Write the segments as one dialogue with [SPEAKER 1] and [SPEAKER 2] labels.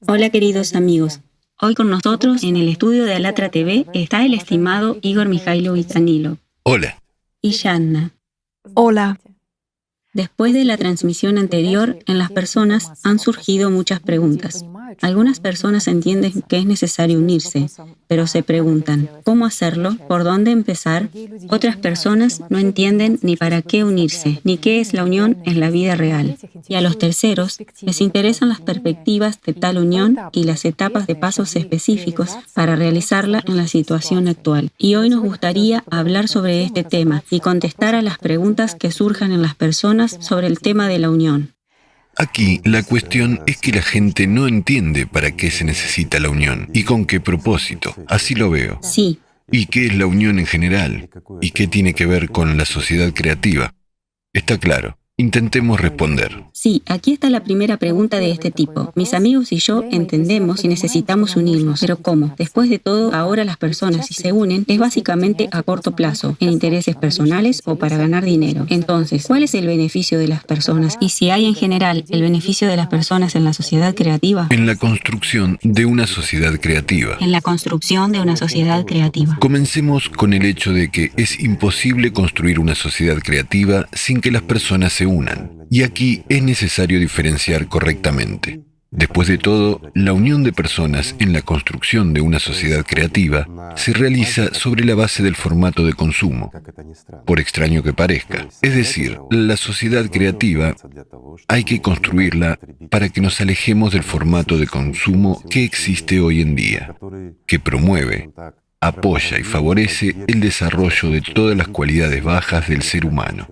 [SPEAKER 1] Hola queridos amigos, hoy con nosotros en el estudio de Alatra TV está el estimado Igor Mikhailovich Danilov
[SPEAKER 2] Hola.
[SPEAKER 1] y Shanna.
[SPEAKER 3] Hola.
[SPEAKER 1] Después de la transmisión anterior, en las personas han surgido muchas preguntas. Algunas personas entienden que es necesario unirse, pero se preguntan, ¿cómo hacerlo? ¿Por dónde empezar? Otras personas no entienden ni para qué unirse, ni qué es la unión en la vida real. Y a los terceros les interesan las perspectivas de tal unión y las etapas de pasos específicos para realizarla en la situación actual. Y hoy nos gustaría hablar sobre este tema y contestar a las preguntas que surjan en las personas sobre el tema de la unión.
[SPEAKER 2] Aquí la cuestión es que la gente no entiende para qué se necesita la unión y con qué propósito. Así lo veo.
[SPEAKER 1] Sí,
[SPEAKER 2] ¿Y qué es la unión en general? ¿Y qué tiene que ver con la sociedad creativa? Está claro. Intentemos responder.
[SPEAKER 1] sí, aquí está la primera pregunta de este tipo. Mis amigos y yo entendemos y necesitamos unirnos, pero ¿cómo? Después de todo, ahora las personas si se unen es básicamente a corto plazo, en intereses personales o para ganar dinero. Entonces, ¿cuál es el beneficio de las personas? Y si hay en general el beneficio de las personas en la sociedad creativa.
[SPEAKER 2] En la construcción de una sociedad creativa.
[SPEAKER 1] En la construcción de una sociedad creativa.
[SPEAKER 2] Comencemos con el hecho de que es imposible construir una sociedad creativa sin que las personas se unan. Y aquí es necesario diferenciar correctamente. Después de todo, la unión de personas en la construcción de una sociedad creativa se realiza sobre la base del formato de consumo, por extraño que parezca. Es decir, la sociedad creativa hay que construirla para que nos alejemos del formato de consumo que existe hoy en día, que promueve, apoya y favorece el desarrollo de todas las cualidades bajas del ser humano.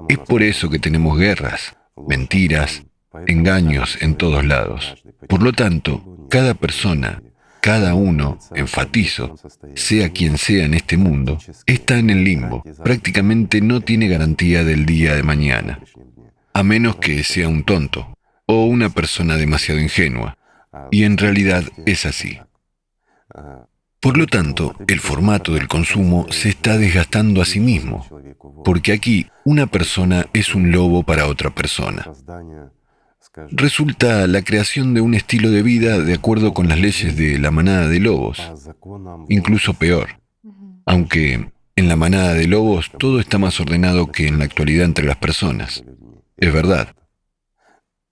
[SPEAKER 2] Es por eso que tenemos guerras, mentiras, engaños en todos lados. Por lo tanto, cada persona, cada uno, enfatizo, sea quien sea en este mundo, está en el limbo. Prácticamente no tiene garantía del día de mañana, a menos que sea un tonto o una persona demasiado ingenua. Y en realidad es así. Por lo tanto, el formato del consumo se está desgastando a sí mismo, porque aquí una persona es un lobo para otra persona. Resulta la creación de un estilo de vida de acuerdo con las leyes de la manada de lobos, incluso peor, aunque en la manada de lobos todo está más ordenado que en la actualidad entre las personas. Es verdad.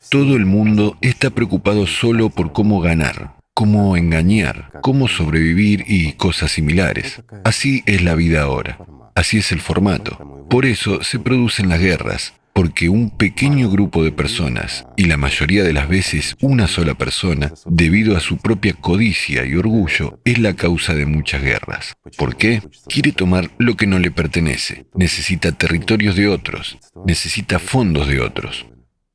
[SPEAKER 2] Todo el mundo está preocupado solo por cómo ganar, cómo engañar, cómo sobrevivir y cosas similares. Así es la vida ahora. Así es el formato. Por eso se producen las guerras, porque un pequeño grupo de personas, y la mayoría de las veces una sola persona, debido a su propia codicia y orgullo, es la causa de muchas guerras. ¿Por qué? Quiere tomar lo que no le pertenece, necesita territorios de otros, necesita fondos de otros.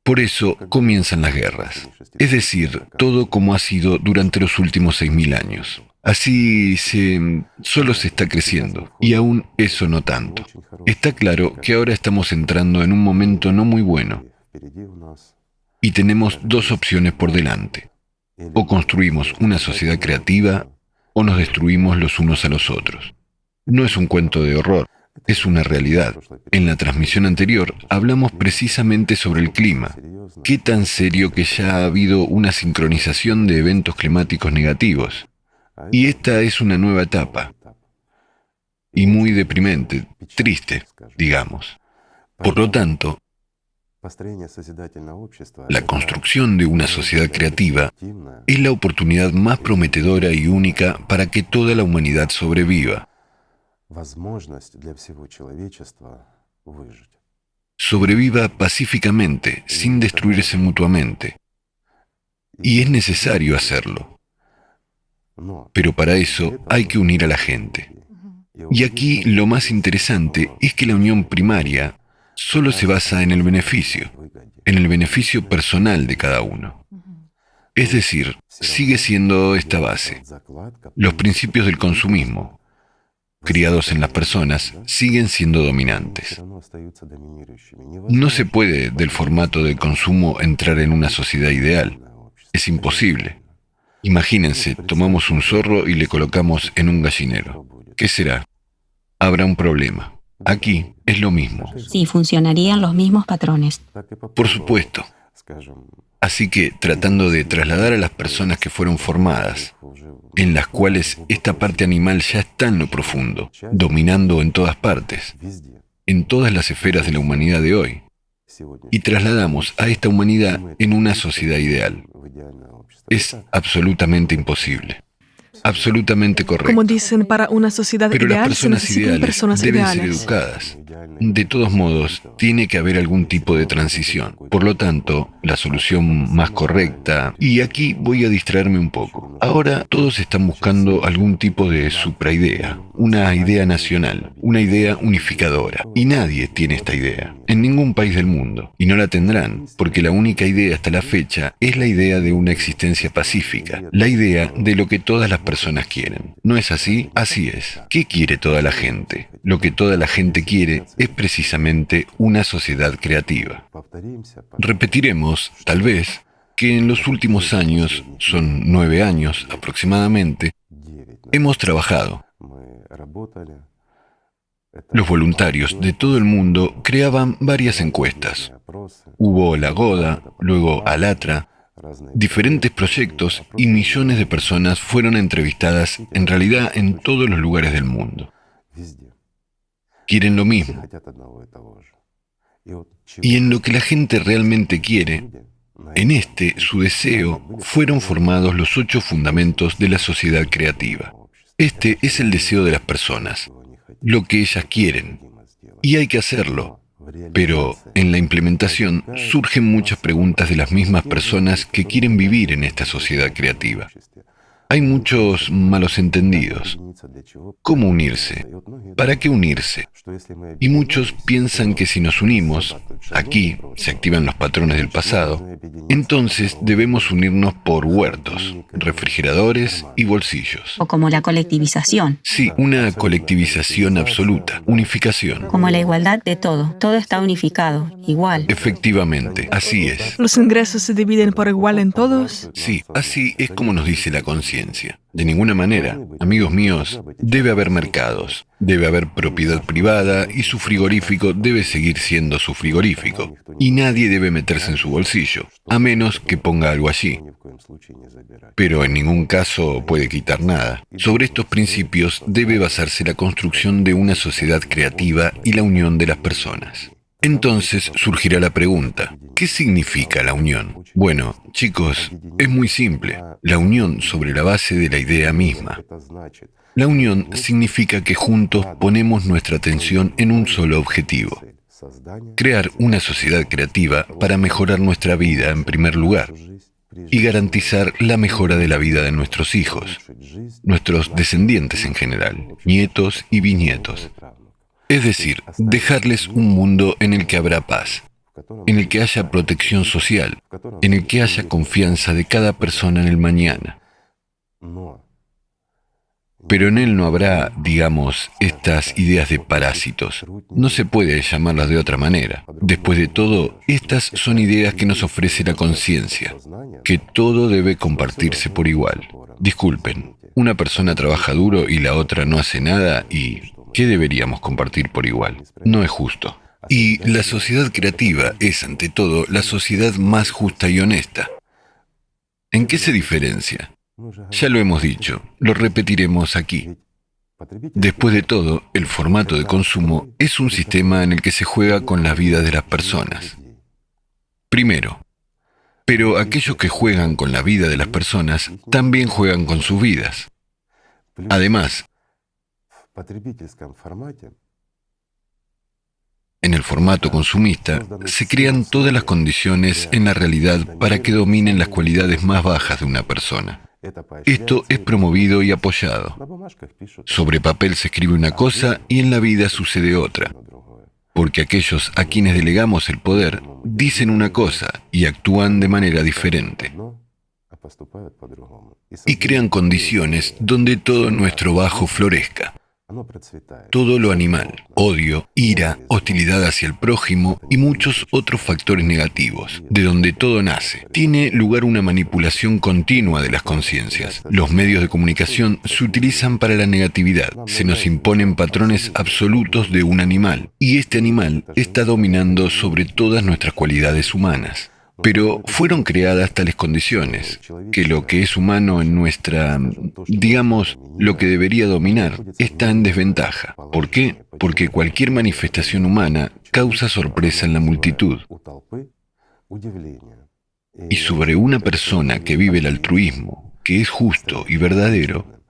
[SPEAKER 2] Por eso comienzan las guerras. Es decir, todo como ha sido durante los últimos 6.000 años. Así solo se está creciendo, y aún eso no tanto. Está claro que ahora estamos entrando en un momento no muy bueno, y tenemos dos opciones por delante. O construimos una sociedad creativa, o nos destruimos los unos a los otros. No es un cuento de horror. Es una realidad. En la transmisión anterior hablamos precisamente sobre el clima. Qué tan serio que ya ha habido una sincronización de eventos climáticos negativos. Y esta es una nueva etapa. Y muy deprimente, triste, digamos. Por lo tanto, la construcción de una sociedad creativa es la oportunidad más prometedora y única para que toda la humanidad sobreviva. Sobreviva pacíficamente, sin destruirse mutuamente. Y es necesario hacerlo. Pero para eso hay que unir a la gente. Y aquí lo más interesante es que la unión primaria solo se basa en el beneficio personal de cada uno. Es decir, sigue siendo esta base. Los principios del consumismo, criados en las personas, siguen siendo dominantes. No se puede del formato de consumo entrar en una sociedad ideal. Es imposible. Imagínense, tomamos un zorro y le colocamos en un gallinero. ¿Qué será? Habrá un problema. Aquí es lo mismo.
[SPEAKER 1] Sí, funcionarían los mismos patrones.
[SPEAKER 2] Por supuesto. Así que tratando de trasladar a las personas que fueron formadas, en las cuales esta parte animal ya está en lo profundo, dominando en todas partes, en todas las esferas de la humanidad de hoy, y trasladamos a esta humanidad en una sociedad ideal. Es absolutamente imposible. Absolutamente correcto.
[SPEAKER 3] Como dicen, para una sociedad
[SPEAKER 2] Pero
[SPEAKER 3] ideal
[SPEAKER 2] las personas
[SPEAKER 3] se necesitan
[SPEAKER 2] ideales
[SPEAKER 3] personas
[SPEAKER 2] deben ser
[SPEAKER 3] ideales.
[SPEAKER 2] educadas. De todos modos, tiene que haber algún tipo de transición. Por lo tanto, la solución más correcta... Y aquí voy a distraerme un poco. Ahora todos están buscando algún tipo de supraidea, una idea nacional, una idea unificadora. Y nadie tiene esta idea, en ningún país del mundo. Y no la tendrán, porque la única idea hasta la fecha es la idea de una existencia pacífica, la idea de lo que todas las personas quieren. ¿No es así? Así es. ¿Qué quiere toda la gente? Lo que toda la gente quiere es precisamente una sociedad creativa. Repetiremos, tal vez, que en los últimos años, son 9 años aproximadamente, hemos trabajado. Los voluntarios de todo el mundo creaban varias encuestas. Hubo la Goda, luego Alatra, diferentes proyectos y millones de personas fueron entrevistadas en realidad en todos los lugares del mundo. Quieren lo mismo. Y en lo que la gente realmente quiere, en su deseo, fueron formados los 8 fundamentos de la sociedad creativa. Este es el deseo de las personas, lo que ellas quieren. Y hay que hacerlo. Pero en la implementación surgen muchas preguntas de las mismas personas que quieren vivir en esta sociedad creativa. Hay muchos malos entendidos. ¿Cómo unirse? ¿Para qué unirse? Y muchos piensan que si nos unimos, aquí se activan los patrones del pasado, entonces debemos unirnos por huertos, refrigeradores y bolsillos.
[SPEAKER 1] O como la colectivización.
[SPEAKER 2] Sí, una colectivización absoluta, unificación.
[SPEAKER 1] Como la igualdad de todo. Todo está unificado, igual.
[SPEAKER 2] Efectivamente, así es.
[SPEAKER 3] ¿Los ingresos se dividen por igual en todos?
[SPEAKER 2] Sí, así es como nos dice la conciencia. De ninguna manera, amigos míos, debe haber mercados, debe haber propiedad privada y su frigorífico debe seguir siendo su frigorífico. Y nadie debe meterse en su bolsillo, a menos que ponga algo allí. Pero en ningún caso puede quitar nada. Sobre estos principios debe basarse la construcción de una sociedad creativa y la unión de las personas. Entonces surgirá la pregunta, ¿qué significa la unión? Bueno, chicos, es muy simple. La unión sobre la base de la idea misma. La unión significa que juntos ponemos nuestra atención en un solo objetivo. Crear una sociedad creativa para mejorar nuestra vida en primer lugar y garantizar la mejora de la vida de nuestros hijos, nuestros descendientes en general, nietos y bisnietos. Es decir, dejarles un mundo en el que habrá paz, en el que haya protección social, en el que haya confianza de cada persona en el mañana. Pero en él no habrá, digamos, estas ideas de parásitos. No se puede llamarlas de otra manera. Después de todo, estas son ideas que nos ofrece la conciencia, que todo debe compartirse por igual. Disculpen, una persona trabaja duro y la otra no hace nada y... ¿qué deberíamos compartir por igual? No es justo. Y la sociedad creativa es, ante todo, la sociedad más justa y honesta. ¿En qué se diferencia? Ya lo hemos dicho, lo repetiremos aquí. Después de todo, el formato de consumo es un sistema en el que se juega con la vida de las personas. Primero, pero aquellos que juegan con la vida de las personas también juegan con sus vidas. Además, en el formato consumista, se crean todas las condiciones en la realidad para que dominen las cualidades más bajas de una persona. Esto es promovido y apoyado. Sobre papel se escribe una cosa y en la vida sucede otra. Porque aquellos a quienes delegamos el poder dicen una cosa y actúan de manera diferente. Y crean condiciones donde todo nuestro bajo florezca. Todo lo animal, odio, ira, hostilidad hacia el prójimo y muchos otros factores negativos, de donde todo nace. Tiene lugar una manipulación continua de las conciencias. Los medios de comunicación se utilizan para la negatividad. Se nos imponen patrones absolutos de un animal, y este animal está dominando sobre todas nuestras cualidades humanas. Pero fueron creadas tales condiciones, que lo que es humano en nuestra, digamos, lo que debería dominar, está en desventaja. ¿Por qué? Porque cualquier manifestación humana causa sorpresa en la multitud. Y sobre una persona que vive el altruismo, que es justo y verdadero,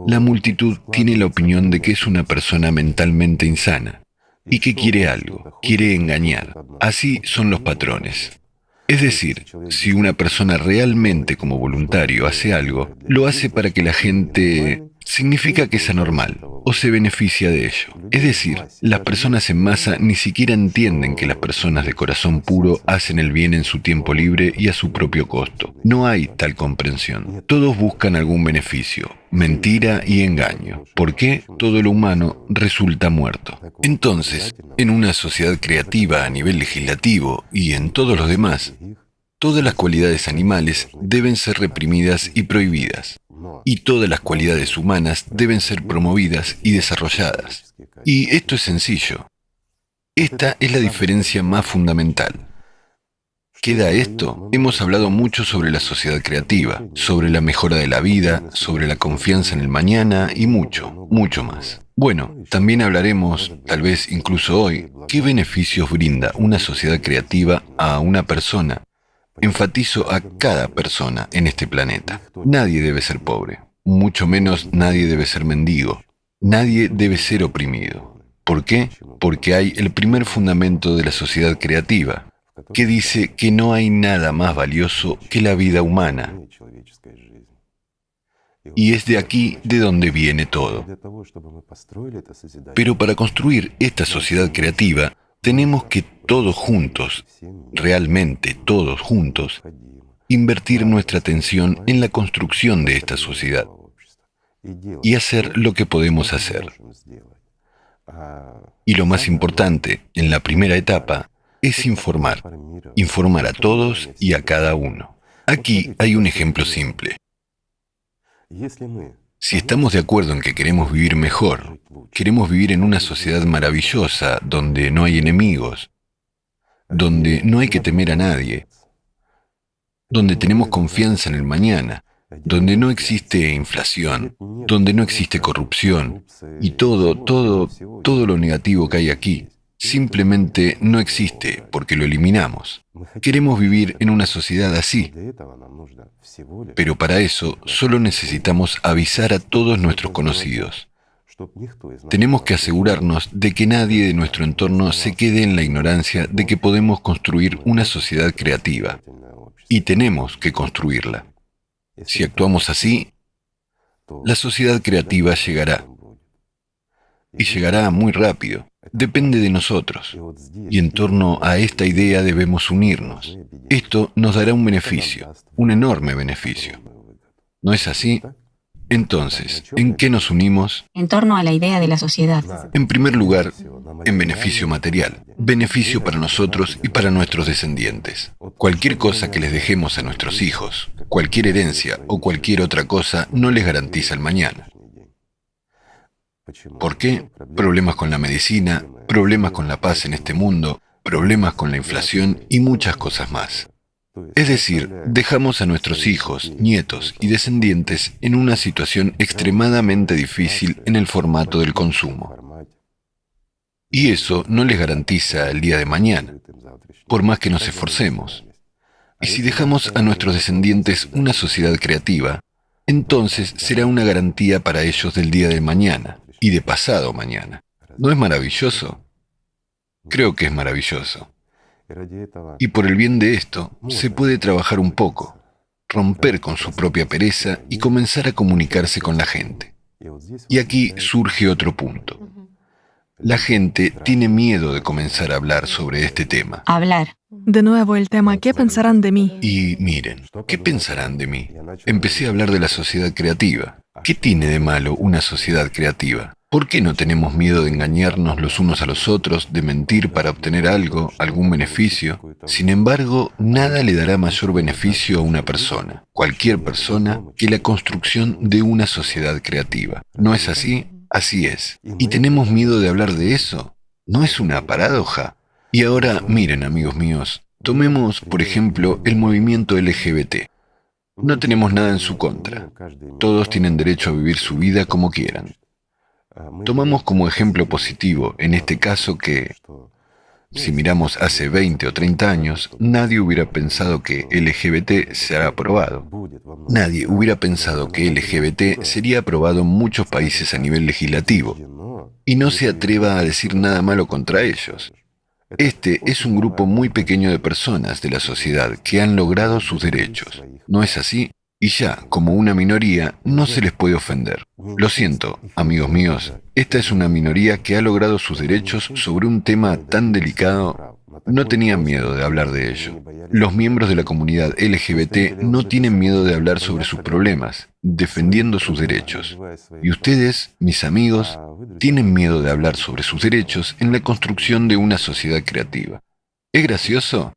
[SPEAKER 2] la multitud tiene la opinión de que es una persona mentalmente insana y que quiere algo, quiere engañar. Así son los patrones. Es decir, si una persona realmente como voluntario hace algo, lo hace para que la gente significa que es anormal o se beneficia de ello. Es decir, las personas en masa ni siquiera entienden que las personas de corazón puro hacen el bien en su tiempo libre y a su propio costo. No hay tal comprensión. Todos buscan algún beneficio, mentira y engaño. ¿Por qué? Todo lo humano resulta muerto. Entonces, en una sociedad creativa a nivel legislativo y en todos los demás, todas las cualidades animales deben ser reprimidas y prohibidas. Y todas las cualidades humanas deben ser promovidas y desarrolladas. Y esto es sencillo. Esta es la diferencia más fundamental. ¿Queda esto? Hemos hablado mucho sobre la sociedad creativa, sobre la mejora de la vida, sobre la confianza en el mañana y mucho, mucho más. Bueno, también hablaremos, tal vez incluso hoy, qué beneficios brinda una sociedad creativa a una persona. Enfatizo a cada persona en este planeta. Nadie debe ser pobre, mucho menos nadie debe ser mendigo. Nadie debe ser oprimido. ¿Por qué? Porque hay el primer fundamento de la sociedad creativa, que dice que no hay nada más valioso que la vida humana. Y es de aquí de donde viene todo. Pero para construir esta sociedad creativa, tenemos que todos juntos, realmente todos juntos, invertir nuestra atención en la construcción de esta sociedad y hacer lo que podemos hacer. Y lo más importante, en la primera etapa, es informar a todos y a cada uno. Aquí hay un ejemplo simple. Si estamos de acuerdo en que queremos vivir mejor, queremos vivir en una sociedad maravillosa, donde no hay enemigos, donde no hay que temer a nadie, donde tenemos confianza en el mañana, donde no existe inflación, donde no existe corrupción, y todo lo negativo que hay aquí, simplemente no existe porque lo eliminamos. Queremos vivir en una sociedad así. Pero para eso solo necesitamos avisar a todos nuestros conocidos. Tenemos que asegurarnos de que nadie de nuestro entorno se quede en la ignorancia de que podemos construir una sociedad creativa. Y tenemos que construirla. Si actuamos así, la sociedad creativa llegará. Y llegará muy rápido. Depende de nosotros. Y en torno a esta idea debemos unirnos. Esto nos dará un beneficio, un enorme beneficio. ¿No es así? Entonces, ¿en qué nos unimos?
[SPEAKER 1] En torno a la idea de la sociedad.
[SPEAKER 2] En primer lugar, en beneficio material, beneficio para nosotros y para nuestros descendientes. Cualquier cosa que les dejemos a nuestros hijos, cualquier herencia o cualquier otra cosa no les garantiza el mañana. ¿Por qué? Problemas con la medicina, problemas con la paz en este mundo, problemas con la inflación y muchas cosas más. Es decir, dejamos a nuestros hijos, nietos y descendientes en una situación extremadamente difícil en el formato del consumo. Y eso no les garantiza el día de mañana, por más que nos esforcemos. Y si dejamos a nuestros descendientes una sociedad creativa, entonces será una garantía para ellos del día de mañana y de pasado mañana. ¿No es maravilloso? Creo que es maravilloso. Y por el bien de esto, se puede trabajar un poco, romper con su propia pereza y comenzar a comunicarse con la gente. Y aquí surge otro punto. La gente tiene miedo de comenzar a hablar sobre este tema.
[SPEAKER 1] Hablar.
[SPEAKER 3] De nuevo el tema, ¿qué pensarán de mí?
[SPEAKER 2] Y miren, ¿qué pensarán de mí? Empecé a hablar de la sociedad creativa. ¿Qué tiene de malo una sociedad creativa? ¿Por qué no tenemos miedo de engañarnos los unos a los otros, de mentir para obtener algo, algún beneficio? Sin embargo, nada le dará mayor beneficio a una persona, cualquier persona, que la construcción de una sociedad creativa. ¿No es así? Así es. ¿Y tenemos miedo de hablar de eso? ¿No es una paradoja? Y ahora, miren, amigos míos, Tomemos, por ejemplo, el movimiento LGBT. No tenemos nada en su contra. Todos tienen derecho a vivir su vida como quieran. Tomamos como ejemplo positivo, en este caso, que si miramos hace 20 o 30 años, nadie hubiera pensado que LGBT será aprobado. Nadie hubiera pensado que LGBT sería aprobado en muchos países a nivel legislativo. Y no se atreva a decir nada malo contra ellos. Este es un grupo muy pequeño de personas de la sociedad que han logrado sus derechos. ¿No es así? Y ya, como una minoría, no se les puede ofender. Lo siento, amigos míos, esta es una minoría que ha logrado sus derechos sobre un tema tan delicado. No tenían miedo de hablar de ello. Los miembros de la comunidad LGBT no tienen miedo de hablar sobre sus problemas, defendiendo sus derechos. Y ustedes, mis amigos, tienen miedo de hablar sobre sus derechos en la construcción de una sociedad creativa. ¿Es gracioso?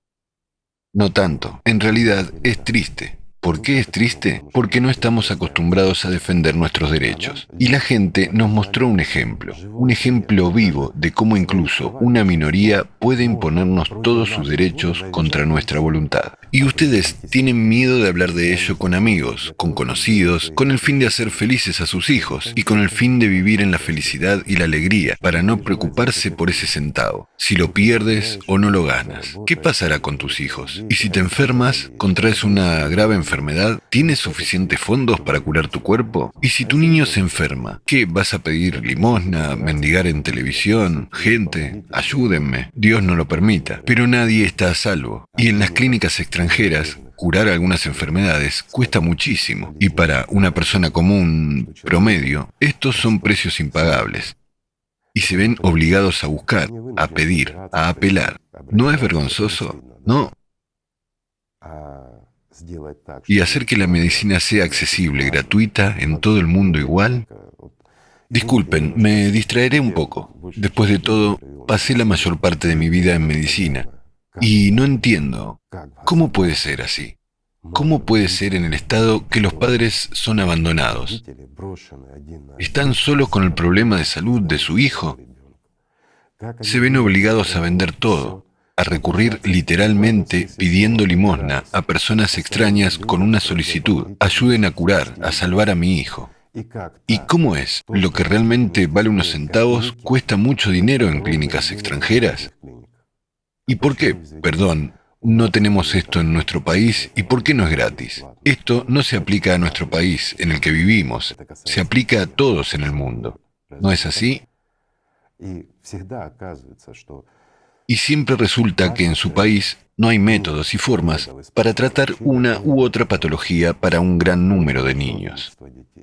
[SPEAKER 2] No tanto. En realidad, es triste. ¿Por qué es triste? Porque no estamos acostumbrados a defender nuestros derechos. Y la gente nos mostró un ejemplo vivo de cómo incluso una minoría puede imponernos todos sus derechos contra nuestra voluntad. Y ustedes tienen miedo de hablar de ello con amigos, con conocidos, con el fin de hacer felices a sus hijos y con el fin de vivir en la felicidad y la alegría, para no preocuparse por ese centavo, si lo pierdes o no lo ganas. ¿Qué pasará con tus hijos? Y si te enfermas, contraes una grave enfermedad, ¿tienes suficientes fondos para curar tu cuerpo? Y si tu niño se enferma, ¿qué? ¿Vas a pedir limosna, mendigar en televisión? Gente, ayúdenme. Dios no lo permita. Pero nadie está a salvo. Y en las clínicas extranjeras, curar algunas enfermedades cuesta muchísimo. Y para una persona común, promedio, estos son precios impagables. Y se ven obligados a buscar, a pedir, a apelar. ¿No es vergonzoso? No. Y hacer que la medicina sea accesible, gratuita, en todo el mundo igual. Disculpen, me distraeré un poco. Después de todo, pasé la mayor parte de mi vida en medicina. Y no entiendo, ¿cómo puede ser así? ¿Cómo puede ser en el estado que los padres son abandonados? ¿Están solos con el problema de salud de su hijo? Se ven obligados a vender todo, a recurrir literalmente pidiendo limosna a personas extrañas con una solicitud: ayuden a curar, a salvar a mi hijo. ¿Y cómo es? ¿Lo que realmente vale unos centavos cuesta mucho dinero en clínicas extranjeras? ¿Y por qué, perdón, no tenemos esto en nuestro país y por qué no es gratis? Esto no se aplica a nuestro país en el que vivimos, se aplica a todos en el mundo. ¿No es así? Y siempre resulta que en su país no hay métodos y formas para tratar una u otra patología para un gran número de niños.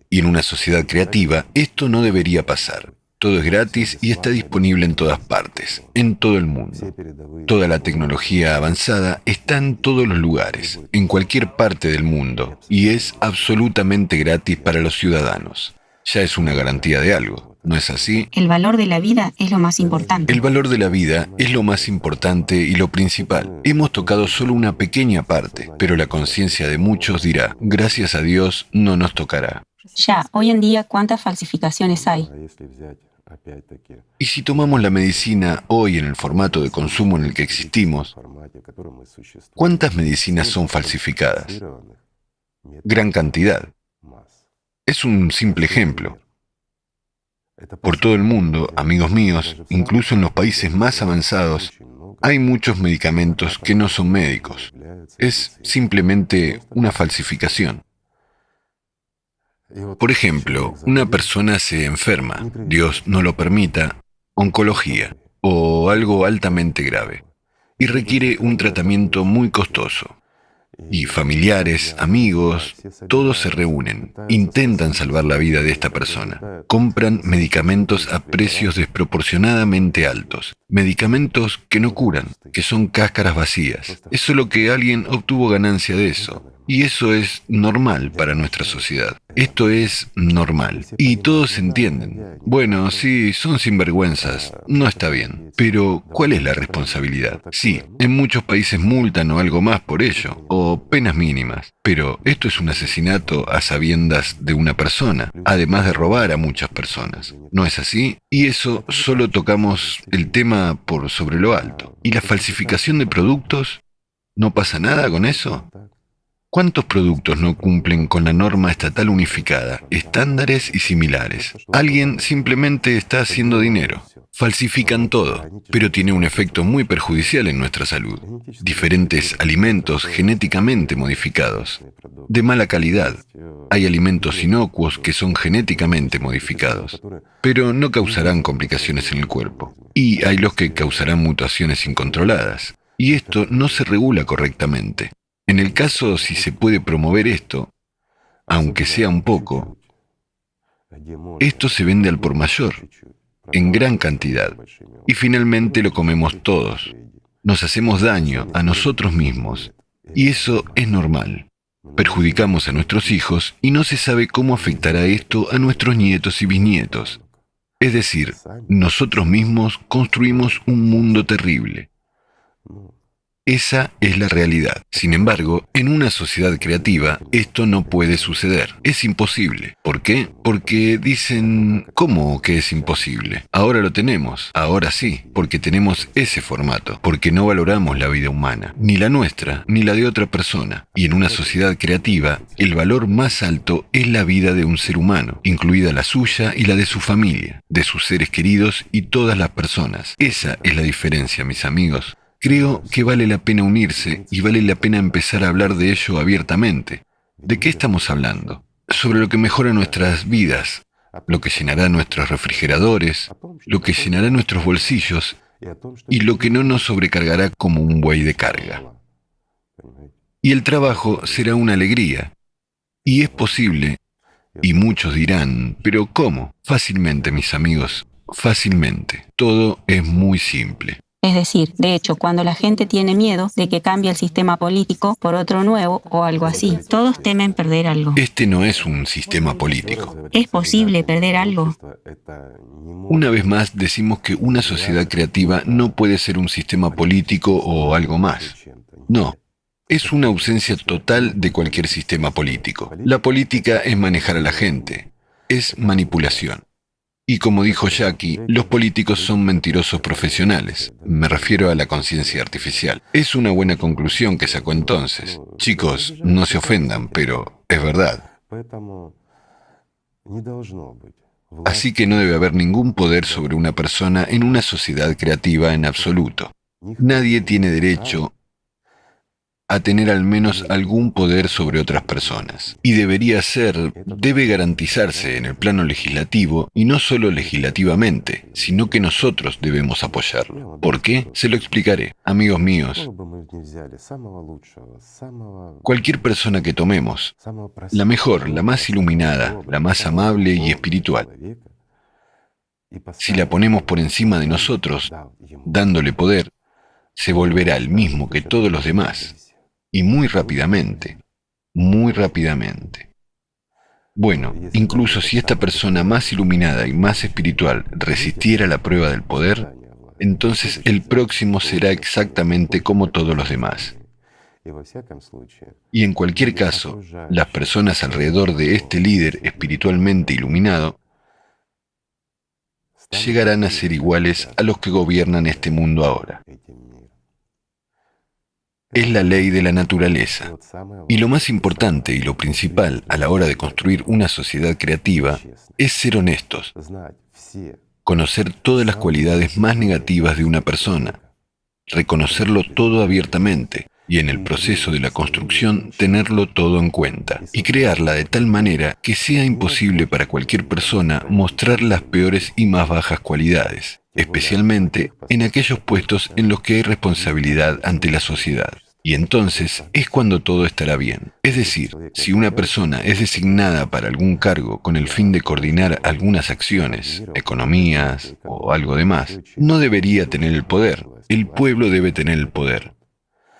[SPEAKER 2] Y en una sociedad creativa esto no debería pasar. Todo es gratis y está disponible en todas partes, en todo el mundo. Toda la tecnología avanzada está en todos los lugares, en cualquier parte del mundo, y es absolutamente gratis para los ciudadanos. Ya es una garantía de algo, ¿no es así?
[SPEAKER 1] El valor de la vida es lo más importante.
[SPEAKER 2] El valor de la vida es lo más importante y lo principal. Hemos tocado solo una pequeña parte, pero la conciencia de muchos dirá: gracias a Dios no nos tocará.
[SPEAKER 1] Ya, hoy en día, ¿cuántas falsificaciones hay?
[SPEAKER 2] Y si tomamos la medicina hoy en el formato de consumo en el que existimos, ¿cuántas medicinas son falsificadas? Gran cantidad. Es un simple ejemplo. Por todo el mundo, amigos míos, incluso en los países más avanzados, hay muchos medicamentos que no son médicos. Es simplemente una falsificación. Por ejemplo, una persona se enferma, Dios no lo permita, oncología o algo altamente grave, y requiere un tratamiento muy costoso. Y familiares, amigos, todos se reúnen, intentan salvar la vida de esta persona. Compran medicamentos a precios desproporcionadamente altos. Medicamentos que no curan, que son cáscaras vacías. Es solo que alguien obtuvo ganancia de eso. Y eso es normal para nuestra sociedad. Esto es normal. Y todos entienden. Bueno, sí, son sinvergüenzas. No está bien. Pero, ¿cuál es la responsabilidad? Sí, en muchos países multan o algo más por ello, o penas mínimas. Pero esto es un asesinato a sabiendas de una persona, además de robar a muchas personas. ¿No es así? Y eso solo tocamos el tema por sobre lo alto. ¿Y la falsificación de productos? ¿No pasa nada con eso? ¿Cuántos productos no cumplen con la norma estatal unificada, estándares y similares? Alguien simplemente está haciendo dinero. Falsifican todo, pero tiene un efecto muy perjudicial en nuestra salud. Diferentes alimentos genéticamente modificados, de mala calidad. Hay alimentos inocuos que son genéticamente modificados, pero no causarán complicaciones en el cuerpo. Y hay los que causarán mutaciones incontroladas. Y esto no se regula correctamente. En el caso si se puede promover esto, aunque sea un poco, esto se vende al por mayor, en gran cantidad, y finalmente lo comemos todos. Nos hacemos daño a nosotros mismos, y eso es normal. Perjudicamos a nuestros hijos y no se sabe cómo afectará esto a nuestros nietos y bisnietos. Es decir, nosotros mismos construimos un mundo terrible. Esa es la realidad. Sin embargo, en una sociedad creativa, esto no puede suceder. Es imposible. ¿Por qué? Porque dicen, ¿cómo que es imposible? Ahora lo tenemos. Ahora sí, porque tenemos ese formato. Porque no valoramos la vida humana, ni la nuestra, ni la de otra persona. Y en una sociedad creativa, el valor más alto es la vida de un ser humano, incluida la suya y la de su familia, de sus seres queridos y todas las personas. Esa es la diferencia, mis amigos. Creo que vale la pena unirse y vale la pena empezar a hablar de ello abiertamente. ¿De qué estamos hablando? Sobre lo que mejora nuestras vidas, lo que llenará nuestros refrigeradores, lo que llenará nuestros bolsillos y lo que no nos sobrecargará como un buey de carga. Y el trabajo será una alegría. Y es posible, y muchos dirán, ¿pero cómo? Fácilmente, mis amigos, fácilmente. Todo es muy simple.
[SPEAKER 1] Es decir, de hecho, cuando la gente tiene miedo de que cambie el sistema político por otro nuevo o algo así, todos temen perder algo.
[SPEAKER 2] Este no es un sistema político.
[SPEAKER 1] ¿Es posible perder algo?
[SPEAKER 2] Una vez más decimos que una sociedad creativa no puede ser un sistema político o algo más. No. Es una ausencia total de cualquier sistema político. La política es manejar a la gente. Es manipulación. Y como dijo Jackie, los políticos son mentirosos profesionales. Me refiero a la conciencia artificial. Es una buena conclusión que sacó entonces. Chicos, no se ofendan, pero es verdad. Así que no debe haber ningún poder sobre una persona en una sociedad creativa en absoluto. Nadie tiene derecho a tener al menos algún poder sobre otras personas. Y debe garantizarse en el plano legislativo, y no solo legislativamente, sino que nosotros debemos apoyarlo. ¿Por qué? Se lo explicaré. Amigos míos, cualquier persona que tomemos, la mejor, la más iluminada, la más amable y espiritual, si la ponemos por encima de nosotros, dándole poder, se volverá el mismo que todos los demás. Y muy rápidamente, muy rápidamente. Bueno, incluso si esta persona más iluminada y más espiritual resistiera la prueba del poder, entonces el próximo será exactamente como todos los demás. Y en cualquier caso, las personas alrededor de este líder espiritualmente iluminado llegarán a ser iguales a los que gobiernan este mundo ahora. Es la ley de la naturaleza. Y lo más importante y lo principal a la hora de construir una sociedad creativa es ser honestos, conocer todas las cualidades más negativas de una persona, reconocerlo todo abiertamente y en el proceso de la construcción tenerlo todo en cuenta y crearla de tal manera que sea imposible para cualquier persona mostrar las peores y más bajas cualidades, especialmente en aquellos puestos en los que hay responsabilidad ante la sociedad. Y entonces es cuando todo estará bien. Es decir, si una persona es designada para algún cargo con el fin de coordinar algunas acciones, economías o algo demás, no debería tener el poder. El pueblo debe tener el poder,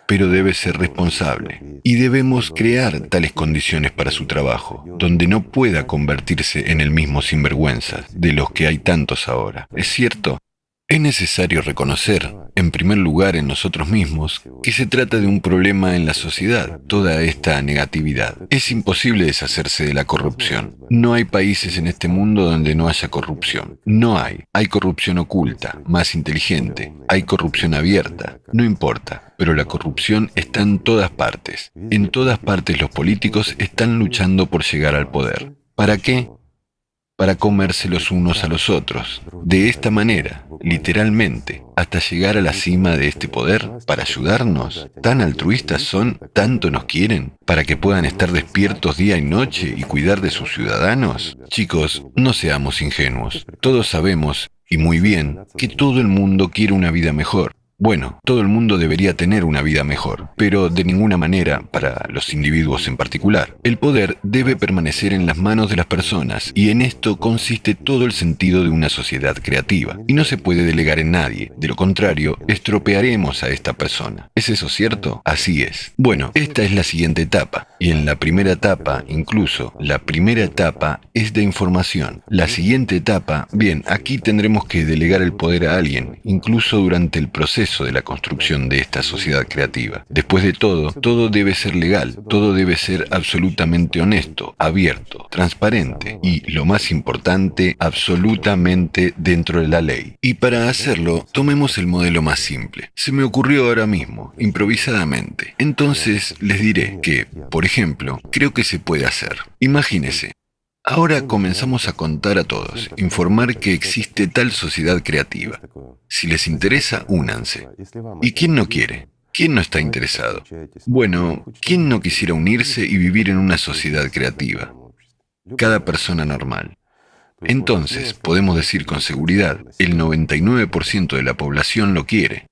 [SPEAKER 2] pero debe ser responsable. Y debemos crear tales condiciones para su trabajo, donde no pueda convertirse en el mismo sinvergüenza de los que hay tantos ahora. ¿Es cierto? Es necesario reconocer, en primer lugar en nosotros mismos, que se trata de un problema en la sociedad, toda esta negatividad. Es imposible deshacerse de la corrupción. No hay países en este mundo donde no haya corrupción. No hay. Hay corrupción oculta, más inteligente. Hay corrupción abierta. No importa. Pero la corrupción está en todas partes. En todas partes los políticos están luchando por llegar al poder. ¿Para qué? Para comerse los unos a los otros. De esta manera, literalmente, hasta llegar a la cima de este poder, para ayudarnos. Tan altruistas son, tanto nos quieren, para que puedan estar despiertos día y noche y cuidar de sus ciudadanos. Chicos, no seamos ingenuos. Todos sabemos, y muy bien, que todo el mundo quiere una vida mejor. Bueno, todo el mundo debería tener una vida mejor, pero de ninguna manera para los individuos en particular. El poder debe permanecer en las manos de las personas, y en esto consiste todo el sentido de una sociedad creativa. Y no se puede delegar en nadie, de lo contrario, estropearemos a esta persona. ¿Es eso cierto? Así es. Bueno, esta es la siguiente etapa, y en la primera etapa, incluso, la primera etapa es de información. La siguiente etapa, bien, aquí tendremos que delegar el poder a alguien, incluso durante el proceso de la construcción de esta sociedad creativa. Después de todo, todo debe ser legal, todo debe ser absolutamente honesto, abierto, transparente y, lo más importante, absolutamente dentro de la ley. Y para hacerlo, tomemos el modelo más simple. Se me ocurrió ahora mismo, improvisadamente. Entonces les diré que, por ejemplo, creo que se puede hacer. Imagínese. Ahora comenzamos a contar a todos, informar que existe tal sociedad creativa. Si les interesa, únanse. ¿Y quién no quiere? ¿Quién no está interesado? Bueno, ¿quién no quisiera unirse y vivir en una sociedad creativa? Cada persona normal. Entonces, podemos decir con seguridad, el 99% de la población lo quiere.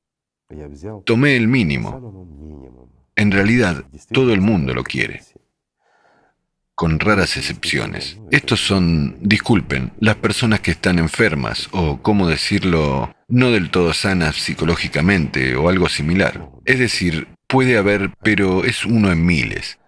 [SPEAKER 2] Tomé el mínimo. En realidad, todo el mundo lo quiere. Con raras excepciones. Estos son, disculpen, las personas que están enfermas o, ¿cómo decirlo?, no del todo sanas psicológicamente o algo similar. Es decir, puede haber, pero es uno en miles.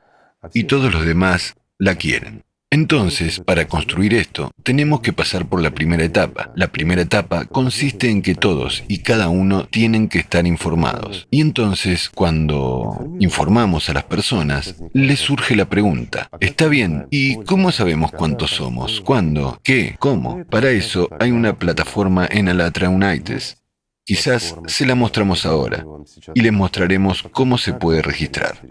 [SPEAKER 2] Y todos los demás la quieren. Entonces, para construir esto, tenemos que pasar por la primera etapa. La primera etapa consiste en que todos y cada uno tienen que estar informados. Y entonces, cuando informamos a las personas, les surge la pregunta, ¿está bien? ¿Y cómo sabemos cuántos somos? ¿Cuándo? ¿Qué? ¿Cómo? Para eso hay una plataforma en Alatra Unites. Quizás se la mostramos ahora y les mostraremos cómo se puede registrar.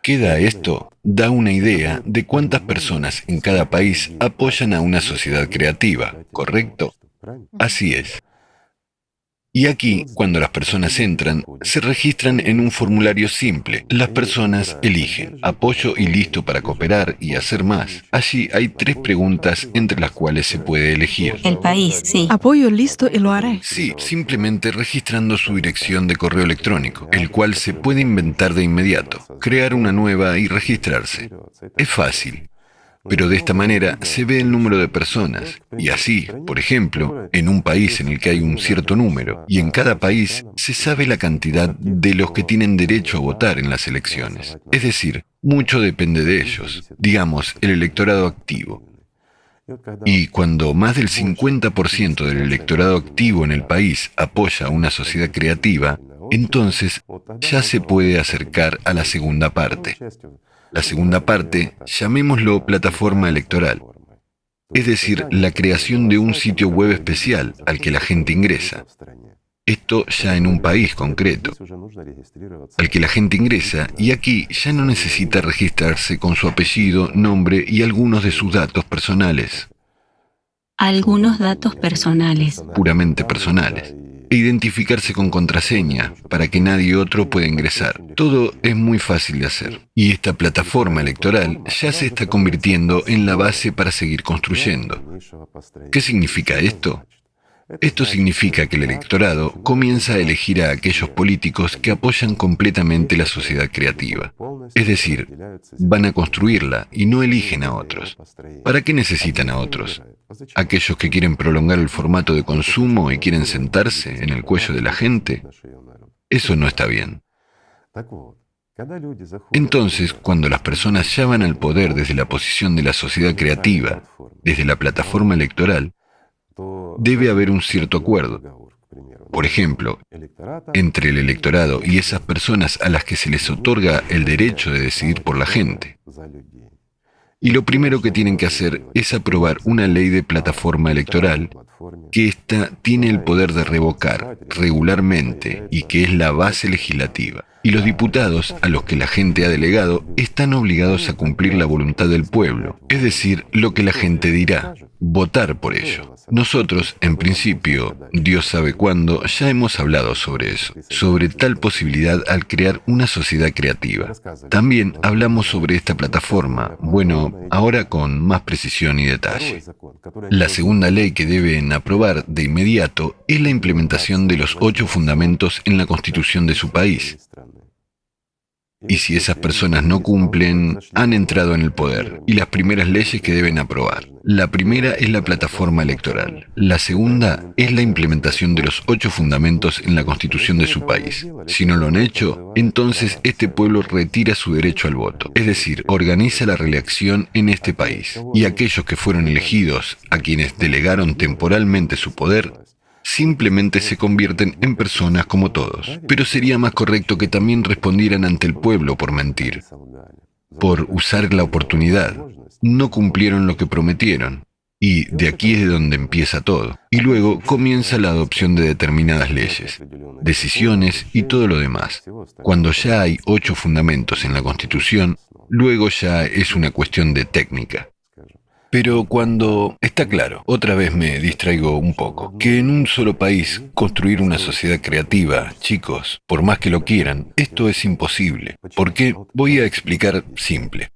[SPEAKER 2] Queda esto, da una idea de cuántas personas en cada país apoyan a una sociedad creativa, ¿correcto? Así es. Y aquí, cuando las personas entran, se registran en un formulario simple. Las personas eligen apoyo y listo para cooperar y hacer más. Allí hay 3 preguntas entre las cuales se puede elegir.
[SPEAKER 1] El país, sí.
[SPEAKER 3] Apoyo listo y lo haré.
[SPEAKER 2] Sí, simplemente registrando su dirección de correo electrónico, el cual se puede inventar de inmediato, crear una nueva y registrarse. Es fácil. Pero de esta manera se ve el número de personas. Y así, por ejemplo, en un país en el que hay un cierto número, y en cada país se sabe la cantidad de los que tienen derecho a votar en las elecciones. Es decir, mucho depende de ellos, digamos, el electorado activo. Y cuando más del 50% del electorado activo en el país apoya a una sociedad creativa, entonces ya se puede acercar a la segunda parte. La segunda parte, llamémoslo plataforma electoral, es decir, la creación de un sitio web especial al que la gente ingresa. Esto ya en un país concreto, al que la gente ingresa, y aquí ya no necesita registrarse con su apellido, nombre y algunos de sus datos personales.
[SPEAKER 1] Algunos datos personales.
[SPEAKER 2] Puramente personales. E identificarse con contraseña para que nadie otro pueda ingresar. Todo es muy fácil de hacer. Y esta plataforma electoral ya se está convirtiendo en la base para seguir construyendo. ¿Qué significa esto? Esto significa que el electorado comienza a elegir a aquellos políticos que apoyan completamente la sociedad creativa. Es decir, van a construirla y no eligen a otros. ¿Para qué necesitan a otros? ¿Aquellos que quieren prolongar el formato de consumo y quieren sentarse en el cuello de la gente? Eso no está bien. Entonces, cuando las personas ya van al poder desde la posición de la sociedad creativa, desde la plataforma electoral, debe haber un cierto acuerdo. Por ejemplo, entre el electorado y esas personas a las que se les otorga el derecho de decidir por la gente. Y lo primero que tienen que hacer es aprobar una ley de plataforma electoral que ésta tiene el poder de revocar regularmente y que es la base legislativa. Y los diputados, a los que la gente ha delegado, están obligados a cumplir la voluntad del pueblo, es decir, lo que la gente dirá, votar por ello. Nosotros, en principio, Dios sabe cuándo, ya hemos hablado sobre eso, sobre tal posibilidad al crear una sociedad creativa. También hablamos sobre esta plataforma, bueno, ahora con más precisión y detalle. La segunda ley que deben aprobar de inmediato es la implementación de los 8 fundamentos en la Constitución de su país. Y si esas personas no cumplen, han entrado en el poder. Y las primeras leyes que deben aprobar. La primera es la plataforma electoral. La segunda es la implementación de los 8 fundamentos en la Constitución de su país. Si no lo han hecho, entonces este pueblo retira su derecho al voto. Es decir, organiza la reelección en este país. Y aquellos que fueron elegidos, a quienes delegaron temporalmente su poder, simplemente se convierten en personas como todos. Pero sería más correcto que también respondieran ante el pueblo por mentir, por usar la oportunidad. No cumplieron lo que prometieron. Y de aquí es de donde empieza todo. Y luego comienza la adopción de determinadas leyes, decisiones y todo lo demás. Cuando ya hay 8 fundamentos en la Constitución, luego ya es una cuestión de técnica. Pero cuando, está claro, otra vez me distraigo un poco, que en un solo país construir una sociedad creativa, chicos, por más que lo quieran, esto es imposible. ¿Por qué? Voy a explicar simple.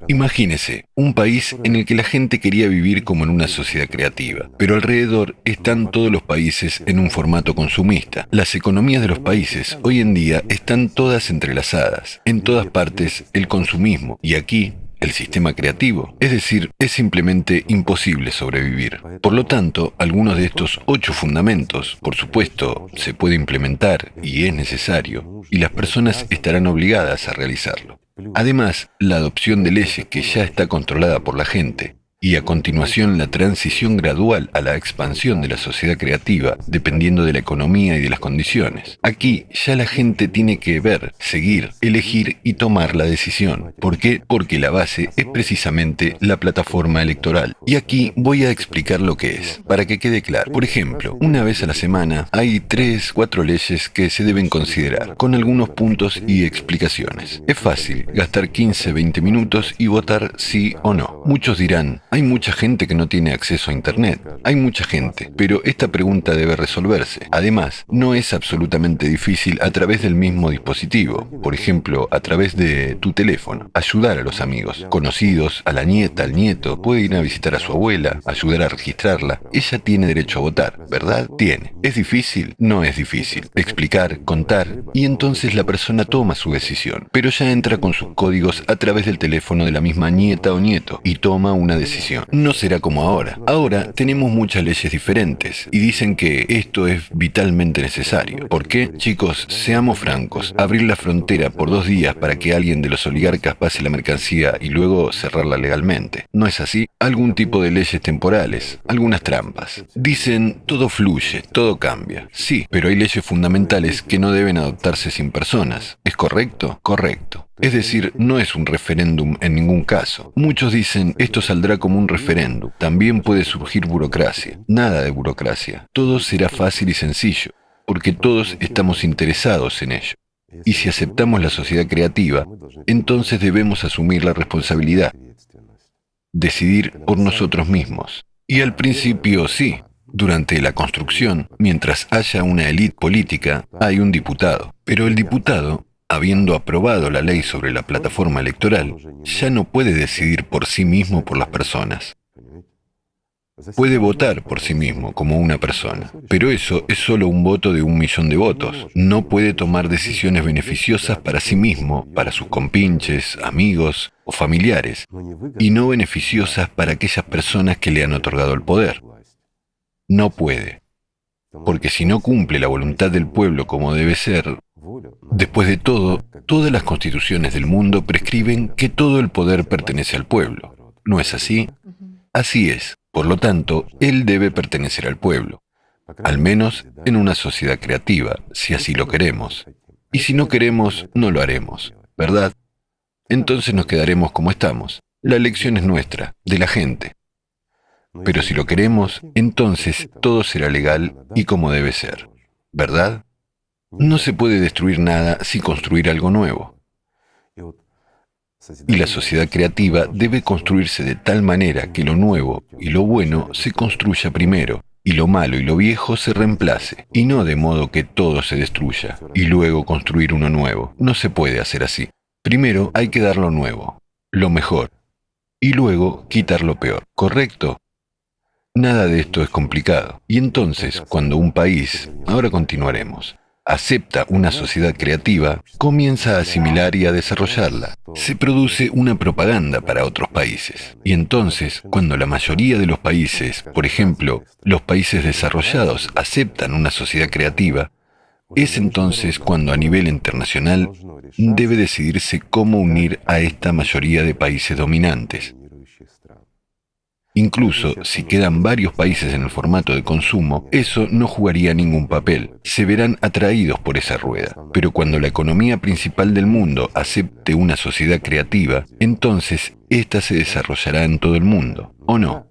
[SPEAKER 2] Imagínese, un país en el que la gente quería vivir como en una sociedad creativa, pero alrededor están todos los países en un formato consumista. Las economías de los países hoy en día están todas entrelazadas, en todas partes el consumismo, y aquí el sistema creativo. Es decir, es simplemente imposible sobrevivir. Por lo tanto, algunos de estos 8 fundamentos, por supuesto, se puede implementar y es necesario, y las personas estarán obligadas a realizarlo. Además, la adopción de leyes que ya está controlada por la gente, y a continuación la transición gradual a la expansión de la sociedad creativa, dependiendo de la economía y de las condiciones. Aquí ya la gente tiene que ver, seguir, elegir y tomar la decisión. ¿Por qué? Porque la base es precisamente la plataforma electoral. Y aquí voy a explicar lo que es, para que quede claro. Por ejemplo, una vez a la semana hay 3, 4 leyes que se deben considerar, con algunos puntos y explicaciones. Es fácil gastar 15, 20 minutos y votar sí o no. Muchos dirán, Hay mucha gente que no tiene acceso a Internet. Hay mucha gente, pero esta pregunta debe resolverse. Además, no es absolutamente difícil a través del mismo dispositivo. Por ejemplo, a través de tu teléfono. Ayudar a los amigos, conocidos, a la nieta, al nieto. Puede ir a visitar a su abuela, ayudar a registrarla. Ella tiene derecho a votar, ¿verdad? Tiene. ¿Es difícil? No es difícil. Explicar, contar, y entonces la persona toma su decisión. Pero ya entra con sus códigos a través del teléfono de la misma nieta o nieto y toma una decisión. No será como ahora. Ahora tenemos muchas leyes diferentes y dicen que esto es vitalmente necesario. ¿Por qué? Chicos, seamos francos. Abrir la frontera por 2 días para que alguien de los oligarcas pase la mercancía y luego cerrarla legalmente. ¿No es así? Algún tipo de leyes temporales, algunas trampas. Dicen, todo fluye, todo cambia. Sí, pero hay leyes fundamentales que no deben adoptarse sin personas. ¿Es correcto? Correcto. Es decir, no es un referéndum en ningún caso. Muchos dicen, esto saldrá como un referéndum. También puede surgir burocracia. Nada de burocracia. Todo será fácil y sencillo, porque todos estamos interesados en ello. Y si aceptamos la sociedad creativa, entonces debemos asumir la responsabilidad, decidir por nosotros mismos. Y al principio sí, durante la construcción, mientras haya una élite política, hay un diputado. Pero el diputado, habiendo aprobado la ley sobre la plataforma electoral, ya no puede decidir por sí mismo por las personas. Puede votar por sí mismo como una persona, pero eso es solo un voto de 1 millón de votos. No puede tomar decisiones beneficiosas para sí mismo, para sus compinches, amigos o familiares, y no beneficiosas para aquellas personas que le han otorgado el poder. No puede, porque si no cumple la voluntad del pueblo como debe ser, después de todo, todas las constituciones del mundo prescriben que todo el poder pertenece al pueblo. ¿No es así? Así es. Por lo tanto, él debe pertenecer al pueblo, al menos en una sociedad creativa, si así lo queremos. Y si no queremos, no lo haremos, ¿verdad? Entonces nos quedaremos como estamos. La elección es nuestra, de la gente. Pero si lo queremos, entonces todo será legal y como debe ser, ¿verdad? No se puede destruir nada sin construir algo nuevo. Y la sociedad creativa debe construirse de tal manera que lo nuevo y lo bueno se construya primero, y lo malo y lo viejo se reemplace, y no de modo que todo se destruya, y luego construir uno nuevo. No se puede hacer así. Primero hay que dar lo nuevo, lo mejor, y luego quitar lo peor, ¿correcto? Nada de esto es complicado. Y entonces, cuando un país, ahora continuaremos, acepta una sociedad creativa, comienza a asimilar y a desarrollarla. Se produce una propaganda para otros países. Y entonces, cuando la mayoría de los países, por ejemplo, los países desarrollados, aceptan una sociedad creativa, es entonces cuando a nivel internacional debe decidirse cómo unir a esta mayoría de países dominantes. Incluso si quedan varios países en el formato de consumo, eso no jugaría ningún papel. Se verán atraídos por esa rueda. Pero cuando la economía principal del mundo acepte una sociedad creativa, entonces ésta se desarrollará en todo el mundo, ¿o no?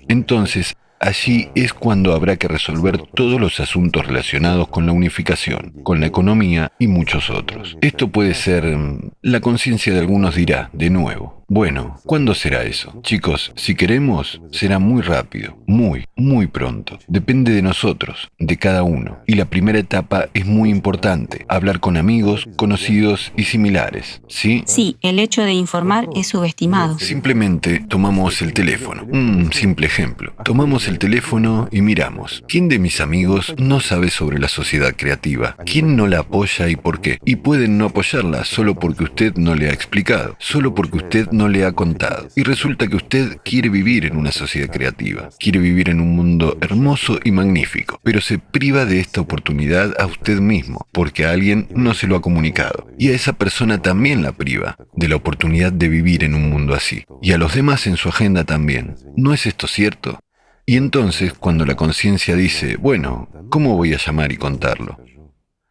[SPEAKER 2] Entonces, allí es cuando habrá que resolver todos los asuntos relacionados con la unificación, con la economía y muchos otros. Esto puede ser, la conciencia de algunos dirá, de nuevo, bueno, ¿cuándo será eso? Chicos, si queremos, será muy rápido, muy pronto. Depende de nosotros, de cada uno. Y la primera etapa es muy importante, hablar con amigos, conocidos y similares, ¿sí?
[SPEAKER 1] Sí, el hecho de informar es subestimado.
[SPEAKER 2] Simplemente tomamos el teléfono. Un simple ejemplo. Tomamos el teléfono y miramos. ¿Quién de mis amigos no sabe sobre la sociedad creativa? ¿Quién no la apoya y por qué? Y pueden no apoyarla solo porque usted no le ha explicado, solo porque usted no le ha contado. Y resulta que usted quiere vivir en una sociedad creativa, quiere vivir en un mundo hermoso y magnífico, pero se priva de esta oportunidad a usted mismo, porque a alguien no se lo ha comunicado. Y a esa persona también la priva de la oportunidad de vivir en un mundo así. Y a los demás en su agenda también. ¿No es esto cierto? Y entonces, cuando la conciencia dice, bueno, ¿cómo voy a llamar y contarlo?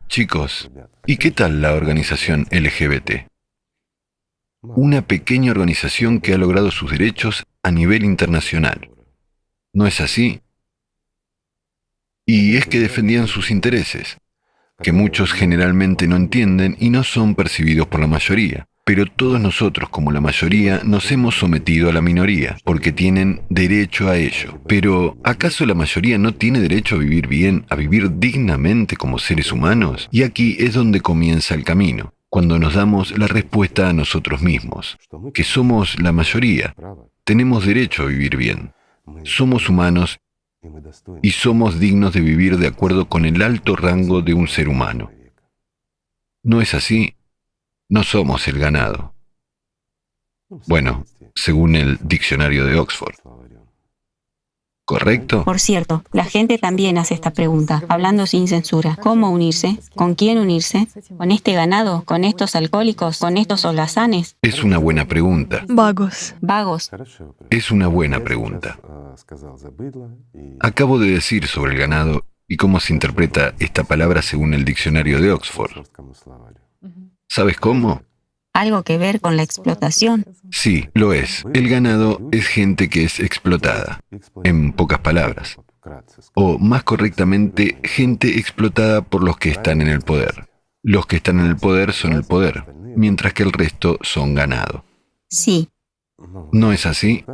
[SPEAKER 2] Chicos, ¿y qué tal la organización LGBT? Una pequeña organización que ha logrado sus derechos a nivel internacional. ¿No es así? Y es que defendían sus intereses, que muchos generalmente no entienden y no son percibidos por la mayoría. Pero todos nosotros, como la mayoría, nos hemos sometido a la minoría, porque tienen derecho a ello. Pero, ¿acaso la mayoría no tiene derecho a vivir bien, a vivir dignamente como seres humanos? Y aquí es donde comienza el camino, cuando nos damos la respuesta a nosotros mismos, que somos la mayoría, tenemos derecho a vivir bien. Somos humanos y somos dignos de vivir de acuerdo con el alto rango de un ser humano. ¿No es así? No somos el ganado. Bueno, según el diccionario de Oxford. ¿Correcto?
[SPEAKER 1] Por cierto, la gente también hace esta pregunta, hablando sin censura. ¿Cómo unirse? ¿Con quién unirse? ¿Con este ganado? ¿Con estos alcohólicos? ¿Con estos holgazanes?
[SPEAKER 2] Es una buena pregunta.
[SPEAKER 3] Vagos.
[SPEAKER 1] Vagos.
[SPEAKER 2] Es una buena pregunta. Acabo de decir sobre el ganado y cómo se interpreta esta palabra según el diccionario de Oxford. ¿Sabes cómo?
[SPEAKER 1] ¿Algo que ver con la explotación?
[SPEAKER 2] Sí, lo es. El ganado es gente que es explotada, en pocas palabras. O más correctamente, gente explotada por los que están en el poder. Los que están en el poder son el poder, mientras que el resto son ganado.
[SPEAKER 1] Sí,
[SPEAKER 2] ¿No es así?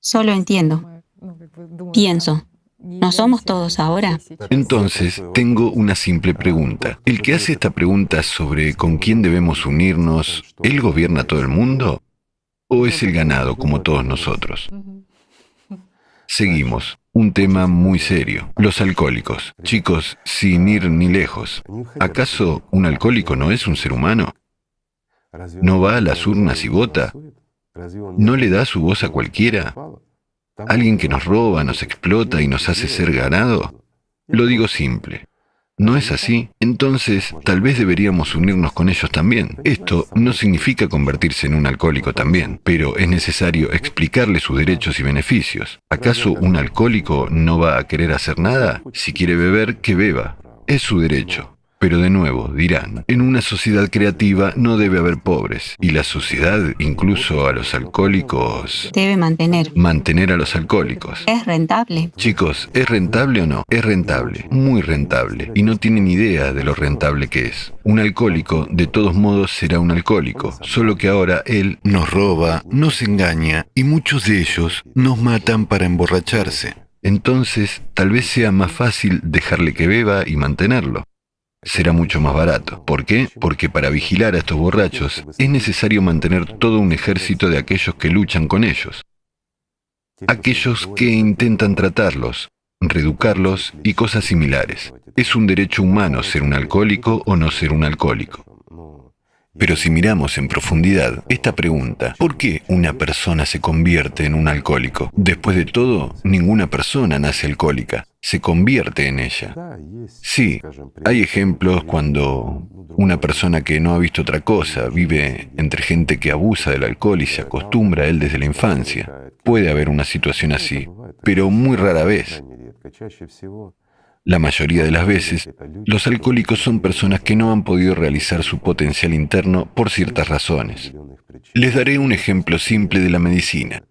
[SPEAKER 1] solo entiendo. Pienso, ¿no somos todos ahora?
[SPEAKER 2] Entonces, tengo una simple pregunta. ¿El que hace esta pregunta sobre con quién debemos unirnos, él gobierna todo el mundo? ¿O es el ganado como todos nosotros? Seguimos. Un tema muy serio. Los alcohólicos. Chicos, sin ir ni lejos. ¿Acaso un alcohólico no es un ser humano? ¿No va a las urnas y vota? ¿No le da su voz a cualquiera? ¿Alguien que nos roba, nos explota y nos hace ser ganado? Lo digo simple. ¿No es así? Entonces, tal vez deberíamos unirnos con ellos también. Esto no significa convertirse en un alcohólico también, pero es necesario explicarle sus derechos y beneficios. ¿Acaso un alcohólico no va a querer hacer nada? Si quiere beber, que beba. Es su derecho. Pero de nuevo, dirán, en una sociedad creativa no debe haber pobres, y la sociedad, incluso a los alcohólicos,
[SPEAKER 1] Debe
[SPEAKER 2] mantener a los alcohólicos.
[SPEAKER 1] Es rentable.
[SPEAKER 2] Chicos, ¿es rentable o no? Es rentable, muy rentable, y no tienen idea de lo rentable que es. Un alcohólico, de todos modos, será un alcohólico, solo que ahora él nos roba, nos engaña, y muchos de ellos nos matan para emborracharse. Entonces, tal vez sea más fácil dejarle que beba y mantenerlo. Será mucho más barato. ¿Por qué? Porque para vigilar a estos borrachos es necesario mantener todo un ejército de aquellos que luchan con ellos. Aquellos que intentan tratarlos, reeducarlos y cosas similares. Es un derecho humano ser un alcohólico o no ser un alcohólico. Pero si miramos en profundidad esta pregunta, ¿por qué una persona se convierte en un alcohólico? Después de todo, ninguna persona nace alcohólica, se convierte en ella. Sí, hay ejemplos cuando una persona que no ha visto otra cosa vive entre gente que abusa del alcohol y se acostumbra a él desde la infancia. Puede haber una situación así, pero muy rara vez. La mayoría de las veces, los alcohólicos son personas que no han podido realizar su potencial interno por ciertas razones. Les daré un ejemplo simple de la medicina.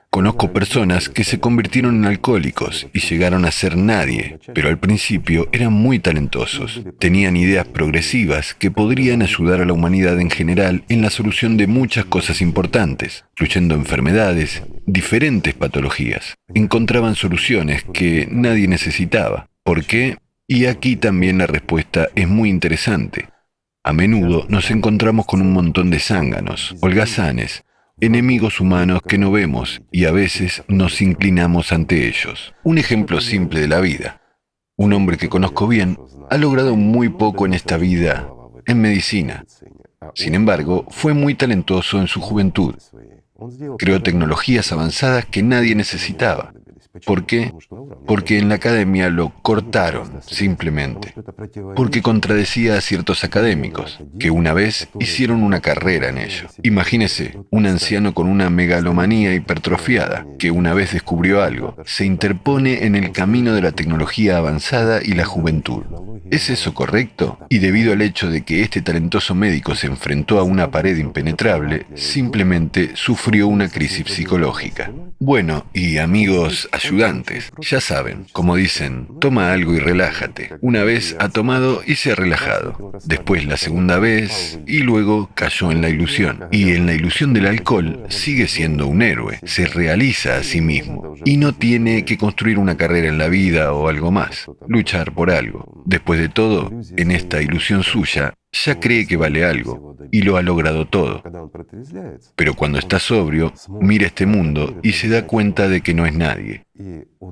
[SPEAKER 2] Conozco personas que se convirtieron en alcohólicos y llegaron a ser nadie, pero al principio eran muy talentosos. Tenían ideas progresivas que podrían ayudar a la humanidad en general en la solución de muchas cosas importantes, incluyendo enfermedades, diferentes patologías. Encontraban soluciones que nadie necesitaba. ¿Por qué? Y aquí también la respuesta es muy interesante. A menudo nos encontramos con un montón de zánganos, holgazanes, enemigos humanos que no vemos y a veces nos inclinamos ante ellos. Un ejemplo simple de la vida. Un hombre que conozco bien ha logrado muy poco en esta vida, en medicina. Sin embargo, fue muy talentoso en su juventud. Creó tecnologías avanzadas que nadie necesitaba. ¿Por qué? Porque en la academia lo cortaron, simplemente. Porque contradecía a ciertos académicos, que una vez hicieron una carrera en ello. Imagínese, un anciano con una megalomanía hipertrofiada, que una vez descubrió algo, se interpone en el camino de la tecnología avanzada y la juventud. ¿Es eso correcto? Y debido al hecho de que este talentoso médico se enfrentó a una pared impenetrable, simplemente sufrió una crisis psicológica. Bueno, y amigos, ayudantes. Ya saben, como dicen, toma algo y relájate. Una vez ha tomado y se ha relajado. Después la segunda vez y luego cayó en la ilusión. Y en la ilusión del alcohol sigue siendo un héroe. Se realiza a sí mismo. Y no tiene que construir una carrera en la vida o algo más. Luchar por algo. Después de todo, en esta ilusión suya, ya cree que vale algo y lo ha logrado todo. Pero cuando está sobrio, mira este mundo y se da cuenta de que no es nadie.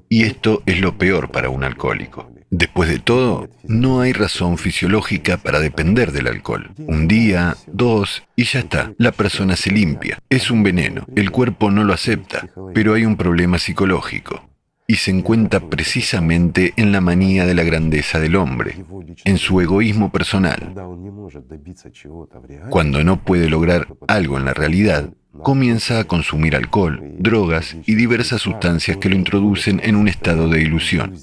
[SPEAKER 2] Y esto es lo peor para un alcohólico. Después de todo, no hay razón fisiológica para depender del alcohol. Un día, dos, y ya está. La persona se limpia. Es un veneno. El cuerpo no lo acepta, pero hay un problema psicológico. Y se encuentra precisamente en la manía de la grandeza del hombre, en su egoísmo personal. Cuando no puede lograr algo en la realidad, comienza a consumir alcohol, drogas y diversas sustancias que lo introducen en un estado de ilusión.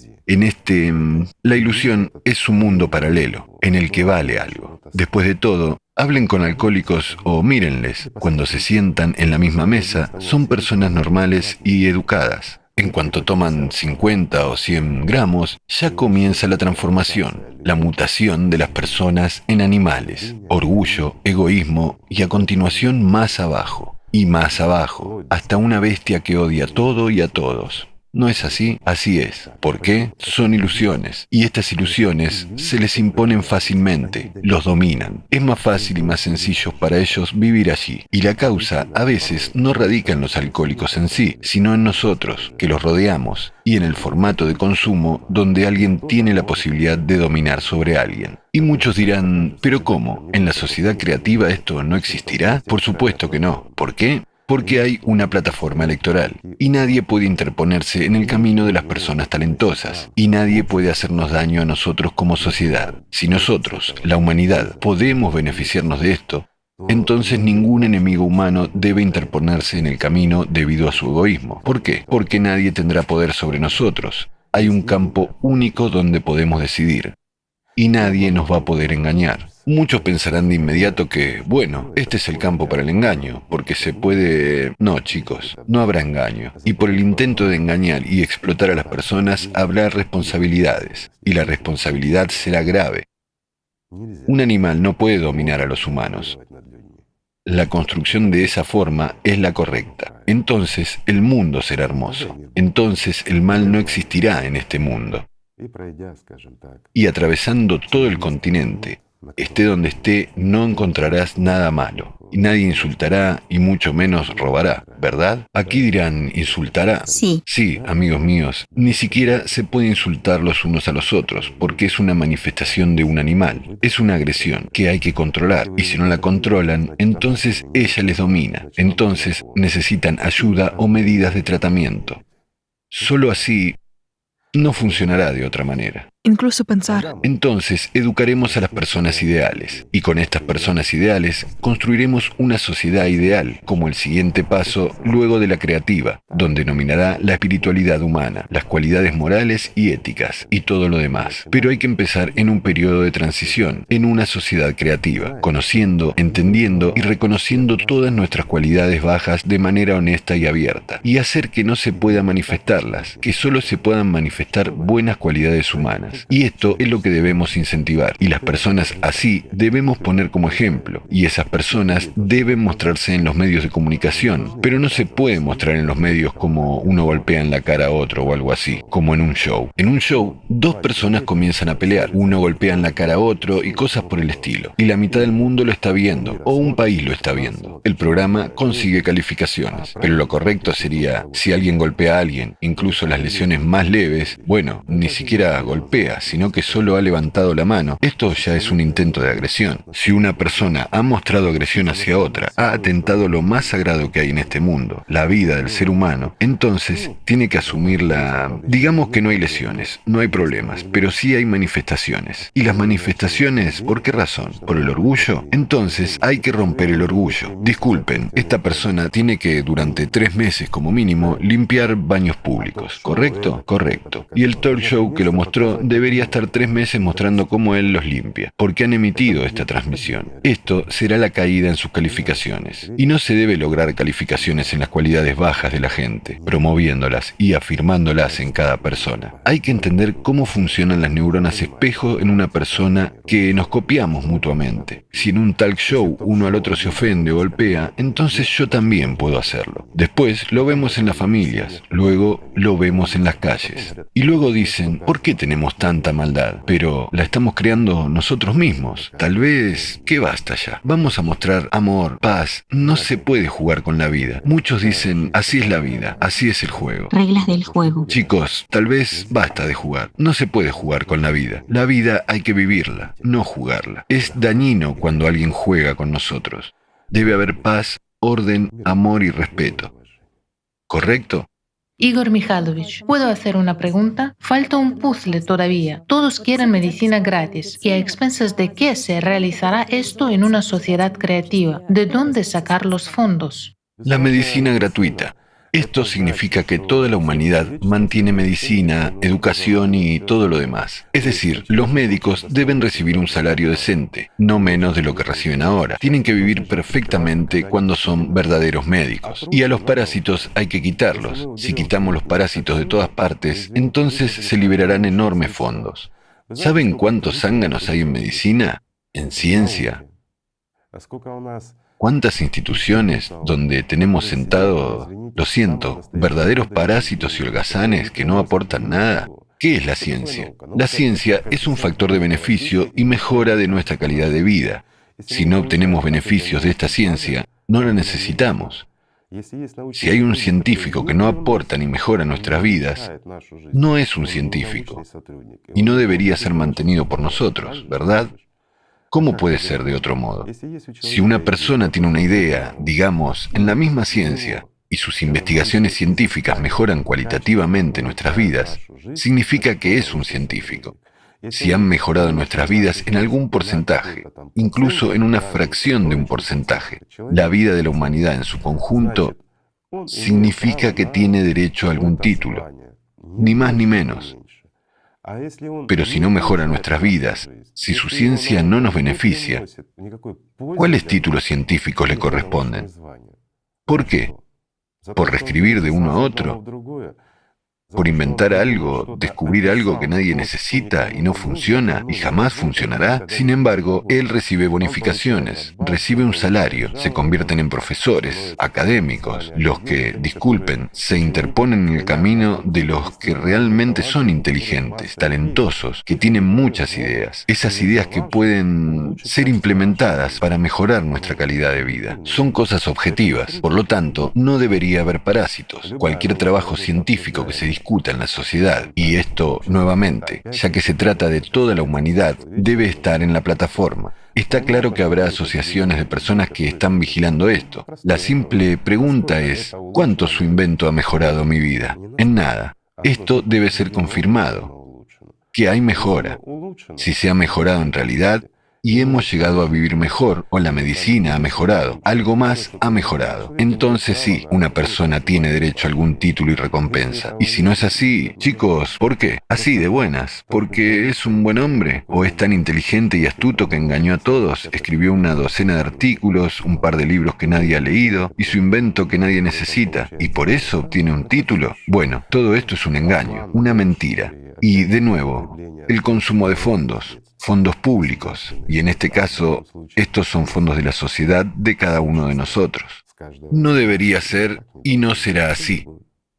[SPEAKER 2] La ilusión es un mundo paralelo, en el que vale algo. Después de todo, hablen con alcohólicos o mírenles. Cuando se sientan en la misma mesa, son personas normales y educadas. En cuanto toman 50 o 100 gramos, ya comienza la transformación, la mutación de las personas en animales, orgullo, egoísmo y a continuación más abajo, y más abajo, hasta una bestia que odia todo y a todos. ¿No es así? Así es. ¿Por qué? Son ilusiones. Y estas ilusiones se les imponen fácilmente, los dominan. Es más fácil y más sencillo para ellos vivir allí. Y la causa a veces no radica en los alcohólicos en sí, sino en nosotros, que los rodeamos, y en el formato de consumo donde alguien tiene la posibilidad de dominar sobre alguien. Y muchos dirán, ¿pero cómo? ¿En la sociedad creativa esto no existirá? Por supuesto que no. ¿Por qué? Porque hay una plataforma electoral y nadie puede interponerse en el camino de las personas talentosas y nadie puede hacernos daño a nosotros como sociedad. Si nosotros, la humanidad, podemos beneficiarnos de esto, entonces ningún enemigo humano debe interponerse en el camino debido a su egoísmo. ¿Por qué? Porque nadie tendrá poder sobre nosotros. Hay un campo único donde podemos decidir y nadie nos va a poder engañar. Muchos pensarán de inmediato que, bueno, este es el campo para el engaño, porque se puede... No, chicos, no habrá engaño. Y por el intento de engañar y explotar a las personas habrá responsabilidades, y la responsabilidad será grave. Un animal no puede dominar a los humanos. La construcción de esa forma es la correcta. Entonces el mundo será hermoso. Entonces el mal no existirá en este mundo. Y atravesando todo el continente, esté donde esté, no encontrarás nada malo. Y nadie insultará y mucho menos robará, ¿verdad? Aquí dirán, ¿insultará?
[SPEAKER 1] Sí.
[SPEAKER 2] Sí, amigos míos, ni siquiera se puede insultar los unos a los otros, porque es una manifestación de un animal. Es una agresión que hay que controlar, y si no la controlan, entonces ella les domina. Entonces necesitan ayuda o medidas de tratamiento. Solo así no funcionará de otra manera.
[SPEAKER 3] Incluso pensar.
[SPEAKER 2] Entonces, educaremos a las personas ideales, y con estas personas ideales construiremos una sociedad ideal, como el siguiente paso luego de la creativa, donde dominará la espiritualidad humana, las cualidades morales y éticas, y todo lo demás. Pero hay que empezar en un periodo de transición, en una sociedad creativa, conociendo, entendiendo y reconociendo todas nuestras cualidades bajas de manera honesta y abierta, y hacer que no se pueda manifestarlas, que solo se puedan manifestar buenas cualidades humanas. Y esto es lo que debemos incentivar. Y las personas así debemos poner como ejemplo. Y esas personas deben mostrarse en los medios de comunicación. Pero no se puede mostrar en los medios como uno golpea en la cara a otro o algo así, como en un show. En un show, dos personas comienzan a pelear. Uno golpea en la cara a otro y cosas por el estilo. Y la mitad del mundo lo está viendo, o un país lo está viendo. El programa consigue calificaciones. Pero lo correcto sería, si alguien golpea a alguien, incluso las lesiones más leves, bueno, ni siquiera golpea, sino que solo ha levantado la mano. Esto ya es un intento de agresión. Si una persona ha mostrado agresión hacia otra, ha atentado lo más sagrado que hay en este mundo, la vida del ser humano, entonces tiene que asumirla. Digamos que no hay lesiones, no hay problemas, pero sí hay manifestaciones. ¿Y las manifestaciones por qué razón? ¿Por el orgullo? Entonces hay que romper el orgullo. Disculpen, esta persona tiene que durante 3 meses como mínimo limpiar baños públicos, ¿correcto? Correcto. Y el talk show que lo mostró debería estar 3 meses mostrando cómo él los limpia, porque han emitido esta transmisión. Esto será la caída en sus calificaciones. Y no se debe lograr calificaciones en las cualidades bajas de la gente, promoviéndolas y afirmándolas en cada persona. Hay que entender cómo funcionan las neuronas espejo en una persona que nos copiamos mutuamente. Si en un talk show uno al otro se ofende o golpea, entonces yo también puedo hacerlo. Después lo vemos en las familias, luego lo vemos en las calles. Y luego dicen, ¿por qué tenemos tanta maldad? Pero la estamos creando nosotros mismos. Tal vez, que basta ya. Vamos a mostrar amor, paz. No se puede jugar con la vida. Muchos dicen, así es la vida, así es el juego.
[SPEAKER 1] Reglas del juego.
[SPEAKER 2] Chicos, tal vez basta de jugar. No se puede jugar con la vida. La vida hay que vivirla, no jugarla. Es dañino cuando alguien juega con nosotros. Debe haber paz, orden, amor y respeto. ¿Correcto?
[SPEAKER 4] Igor Mikhailovich, ¿puedo hacer una pregunta? Falta un puzzle todavía. Todos quieren medicina gratis. ¿Y a expensas de qué se realizará esto en una sociedad creativa? ¿De dónde sacar los fondos?
[SPEAKER 2] La medicina gratuita. Esto significa que toda la humanidad mantiene medicina, educación y todo lo demás. Es decir, los médicos deben recibir un salario decente, no menos de lo que reciben ahora. Tienen que vivir perfectamente cuando son verdaderos médicos. Y a los parásitos hay que quitarlos. Si quitamos los parásitos de todas partes, entonces se liberarán enormes fondos. ¿Saben cuántos zánganos hay en medicina? ¿En ciencia? ¿Cuántas instituciones donde tenemos sentados, lo siento, verdaderos parásitos y holgazanes que no aportan nada? ¿Qué es la ciencia? La ciencia es un factor de beneficio y mejora de nuestra calidad de vida. Si no obtenemos beneficios de esta ciencia, no la necesitamos. Si hay un científico que no aporta ni mejora nuestras vidas, no es un científico y no debería ser mantenido por nosotros, ¿verdad? ¿Cómo puede ser de otro modo? Si una persona tiene una idea, digamos, en la misma ciencia, y sus investigaciones científicas mejoran cualitativamente nuestras vidas, significa que es un científico. Si han mejorado nuestras vidas en algún porcentaje, incluso en una fracción de un porcentaje, la vida de la humanidad en su conjunto, significa que tiene derecho a algún título, ni más ni menos. Pero si no mejora nuestras vidas, si su ciencia no nos beneficia, ¿cuáles títulos científicos le corresponden? ¿Por qué? ¿Por reescribir de uno a otro? ¿Por inventar algo, descubrir algo que nadie necesita y no funciona y jamás funcionará? Sin embargo, él recibe bonificaciones, recibe un salario, se convierten en profesores, académicos, los que, disculpen, se interponen en el camino de los que realmente son inteligentes, talentosos, que tienen muchas ideas, esas ideas que pueden ser implementadas para mejorar nuestra calidad de vida. Son cosas objetivas, por lo tanto, no debería haber parásitos. Cualquier trabajo científico que se discuta en la sociedad, y esto nuevamente, ya que se trata de toda la humanidad, debe estar en la plataforma. Está claro que habrá asociaciones de personas que están vigilando esto. La simple pregunta es, ¿cuánto su invento ha mejorado mi vida? En nada. Esto debe ser confirmado. Que hay mejora. Si se ha mejorado en realidad, y hemos llegado a vivir mejor, o la medicina ha mejorado, algo más ha mejorado. Entonces sí, una persona tiene derecho a algún título y recompensa. Y si no es así, chicos, ¿por qué? Así de buenas, porque es un buen hombre, o es tan inteligente y astuto que engañó a todos, escribió una docena de artículos, un par de libros que nadie ha leído, y su invento que nadie necesita, y por eso obtiene un título. Bueno, todo esto es un engaño, una mentira. Y de nuevo, el consumo de fondos públicos, y en este caso, estos son fondos de la sociedad de cada uno de nosotros. No debería ser y no será así.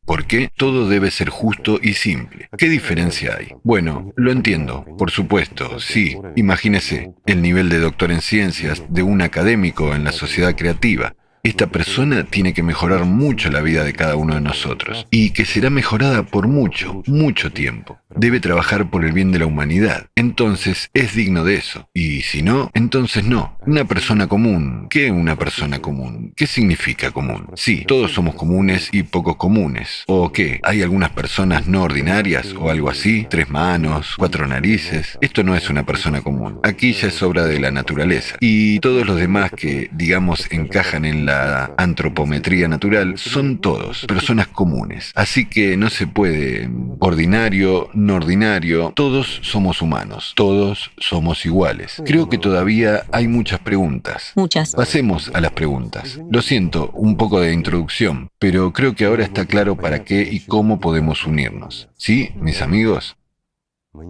[SPEAKER 2] ¿Por qué? Todo debe ser justo y simple. ¿Qué diferencia hay? Bueno, lo entiendo, por supuesto, sí. Imagínese el nivel de doctor en ciencias de un académico en la sociedad creativa. Esta persona tiene que mejorar mucho la vida de cada uno de nosotros, y que será mejorada por mucho, mucho tiempo. Debe trabajar por el bien de la humanidad. Entonces es digno de eso. Y si no, entonces no. Una persona común. ¿Qué una persona común? ¿Qué significa común? Sí, todos somos comunes y poco comunes. ¿O qué? ¿Hay algunas personas no ordinarias o algo así? 3 manos, 4 narices. Esto no es una persona común. Aquí ya es obra de la naturaleza. Y todos los demás que, digamos, encajan en la la antropometría natural, son todos personas comunes. Así que no se puede ordinario, no ordinario, todos somos humanos, todos somos iguales. Creo que todavía hay muchas preguntas.
[SPEAKER 1] Muchas.
[SPEAKER 2] Pasemos a las preguntas. Lo siento, un poco de introducción, pero creo que ahora está claro para qué y cómo podemos unirnos. ¿Sí, mis amigos?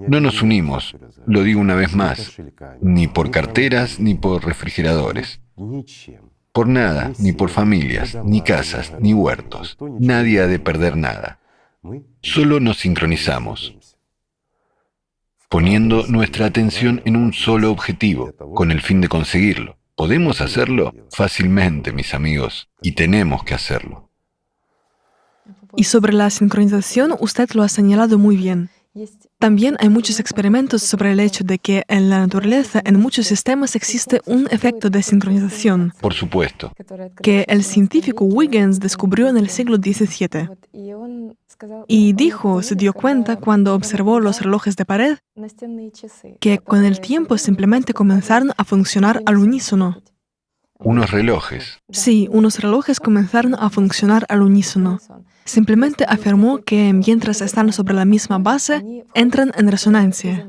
[SPEAKER 2] No nos unimos, lo digo una vez más, ni por carteras ni por refrigeradores. Por nada, ni por familias, ni casas, ni huertos. Nadie ha de perder nada. Solo nos sincronizamos, poniendo nuestra atención en un solo objetivo, con el fin de conseguirlo. ¿Podemos hacerlo? Fácilmente, mis amigos, y tenemos que hacerlo.
[SPEAKER 3] Y sobre la sincronización, usted lo ha señalado muy bien. También hay muchos experimentos sobre el hecho de que en la naturaleza, en muchos sistemas, existe un efecto de sincronización,
[SPEAKER 2] Por supuesto.
[SPEAKER 3] que el científico Huygens descubrió en el siglo XVII. Y se dio cuenta cuando observó los relojes de pared, que con el tiempo simplemente comenzaron a funcionar al unísono.
[SPEAKER 2] Unos relojes.
[SPEAKER 3] Sí, unos relojes comenzaron a funcionar al unísono. Simplemente afirmó que mientras están sobre la misma base, entran en resonancia,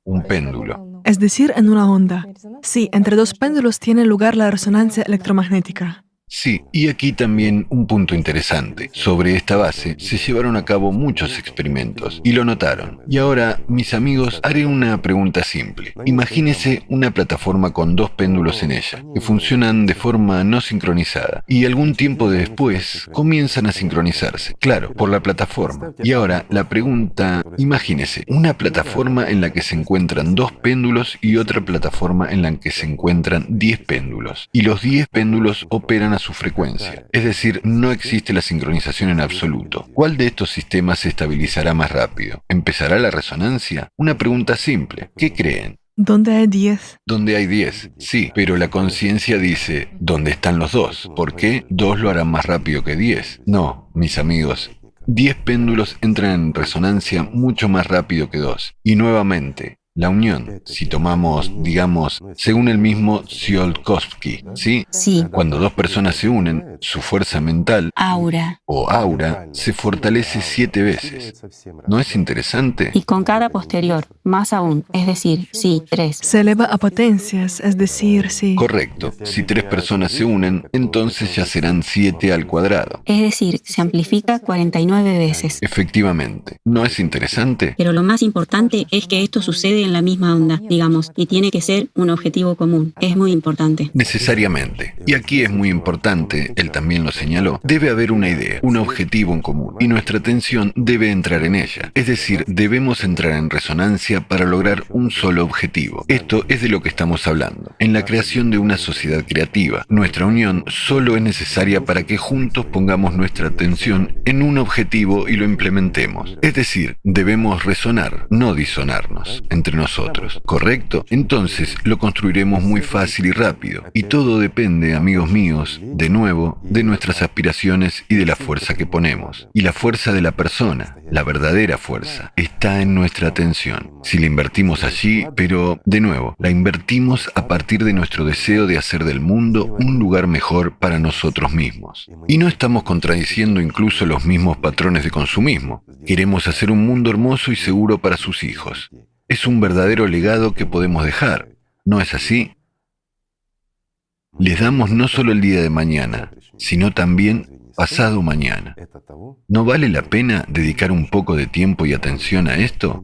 [SPEAKER 2] Un péndulo.
[SPEAKER 3] es decir, en una onda. Sí, entre dos péndulos tiene lugar la resonancia electromagnética.
[SPEAKER 2] Sí, y aquí también un punto interesante. Sobre esta base se llevaron a cabo muchos experimentos y lo notaron. Y ahora, mis amigos, haré una pregunta simple. Imagínese una plataforma con dos péndulos en ella, que funcionan de forma no sincronizada, y algún tiempo después comienzan a sincronizarse, claro, por la plataforma. Y ahora, la pregunta, imagínese una plataforma en la que se encuentran dos péndulos y otra plataforma en la que se encuentran 10 péndulos, y los 10 péndulos operan a su frecuencia, es decir, no existe la sincronización en absoluto. ¿Cuál de estos sistemas se estabilizará más rápido? ¿Empezará la resonancia? Una pregunta simple. ¿Qué creen?
[SPEAKER 3] ¿Dónde hay 10?
[SPEAKER 2] Donde hay 10, sí, pero la conciencia dice, ¿dónde están los dos? ¿Por qué 2 lo harán más rápido que 10? No, mis amigos, 10 péndulos entran en resonancia mucho más rápido que 2. Y nuevamente, la unión, si tomamos, digamos, según el mismo Tsiolkovsky, ¿sí?
[SPEAKER 1] Sí.
[SPEAKER 2] Cuando dos personas se unen, su fuerza mental
[SPEAKER 1] Aura.
[SPEAKER 2] o aura se fortalece 7 veces. ¿No es interesante?
[SPEAKER 1] Y con cada posterior, más aún, es decir, sí, 3.
[SPEAKER 3] Se eleva a potencias, es decir, sí.
[SPEAKER 2] Correcto. Si 3 personas se unen, entonces ya serán 7 al cuadrado.
[SPEAKER 1] Es decir, se amplifica 49 veces.
[SPEAKER 2] Efectivamente. ¿No es interesante?
[SPEAKER 1] Pero lo más importante es que esto sucede en la misma onda, digamos, y tiene que ser un objetivo común. Es muy importante.
[SPEAKER 2] Necesariamente. Y aquí es muy importante, él también lo señaló, debe haber una idea, un objetivo en común, y nuestra atención debe entrar en ella. Es decir, debemos entrar en resonancia para lograr un solo objetivo. Esto es de lo que estamos hablando. En la creación de una sociedad creativa, nuestra unión solo es necesaria para que juntos pongamos nuestra atención en un objetivo y lo implementemos. Es decir, debemos resonar, no disonarnos entre nosotros, ¿correcto? Entonces lo construiremos muy fácil y rápido. Y todo depende, amigos míos, de nuevo, de nuestras aspiraciones y de la fuerza que ponemos. Y la fuerza de la persona, la verdadera fuerza, está en nuestra atención. Si la invertimos allí, pero, de nuevo, la invertimos a partir de nuestro deseo de hacer del mundo un lugar mejor para nosotros mismos. Y no estamos contradiciendo incluso los mismos patrones de consumismo. Queremos hacer un mundo hermoso y seguro para sus hijos. Es un verdadero legado que podemos dejar, ¿no es así? Les damos no solo el día de mañana, sino también pasado mañana. ¿No vale la pena dedicar un poco de tiempo y atención a esto?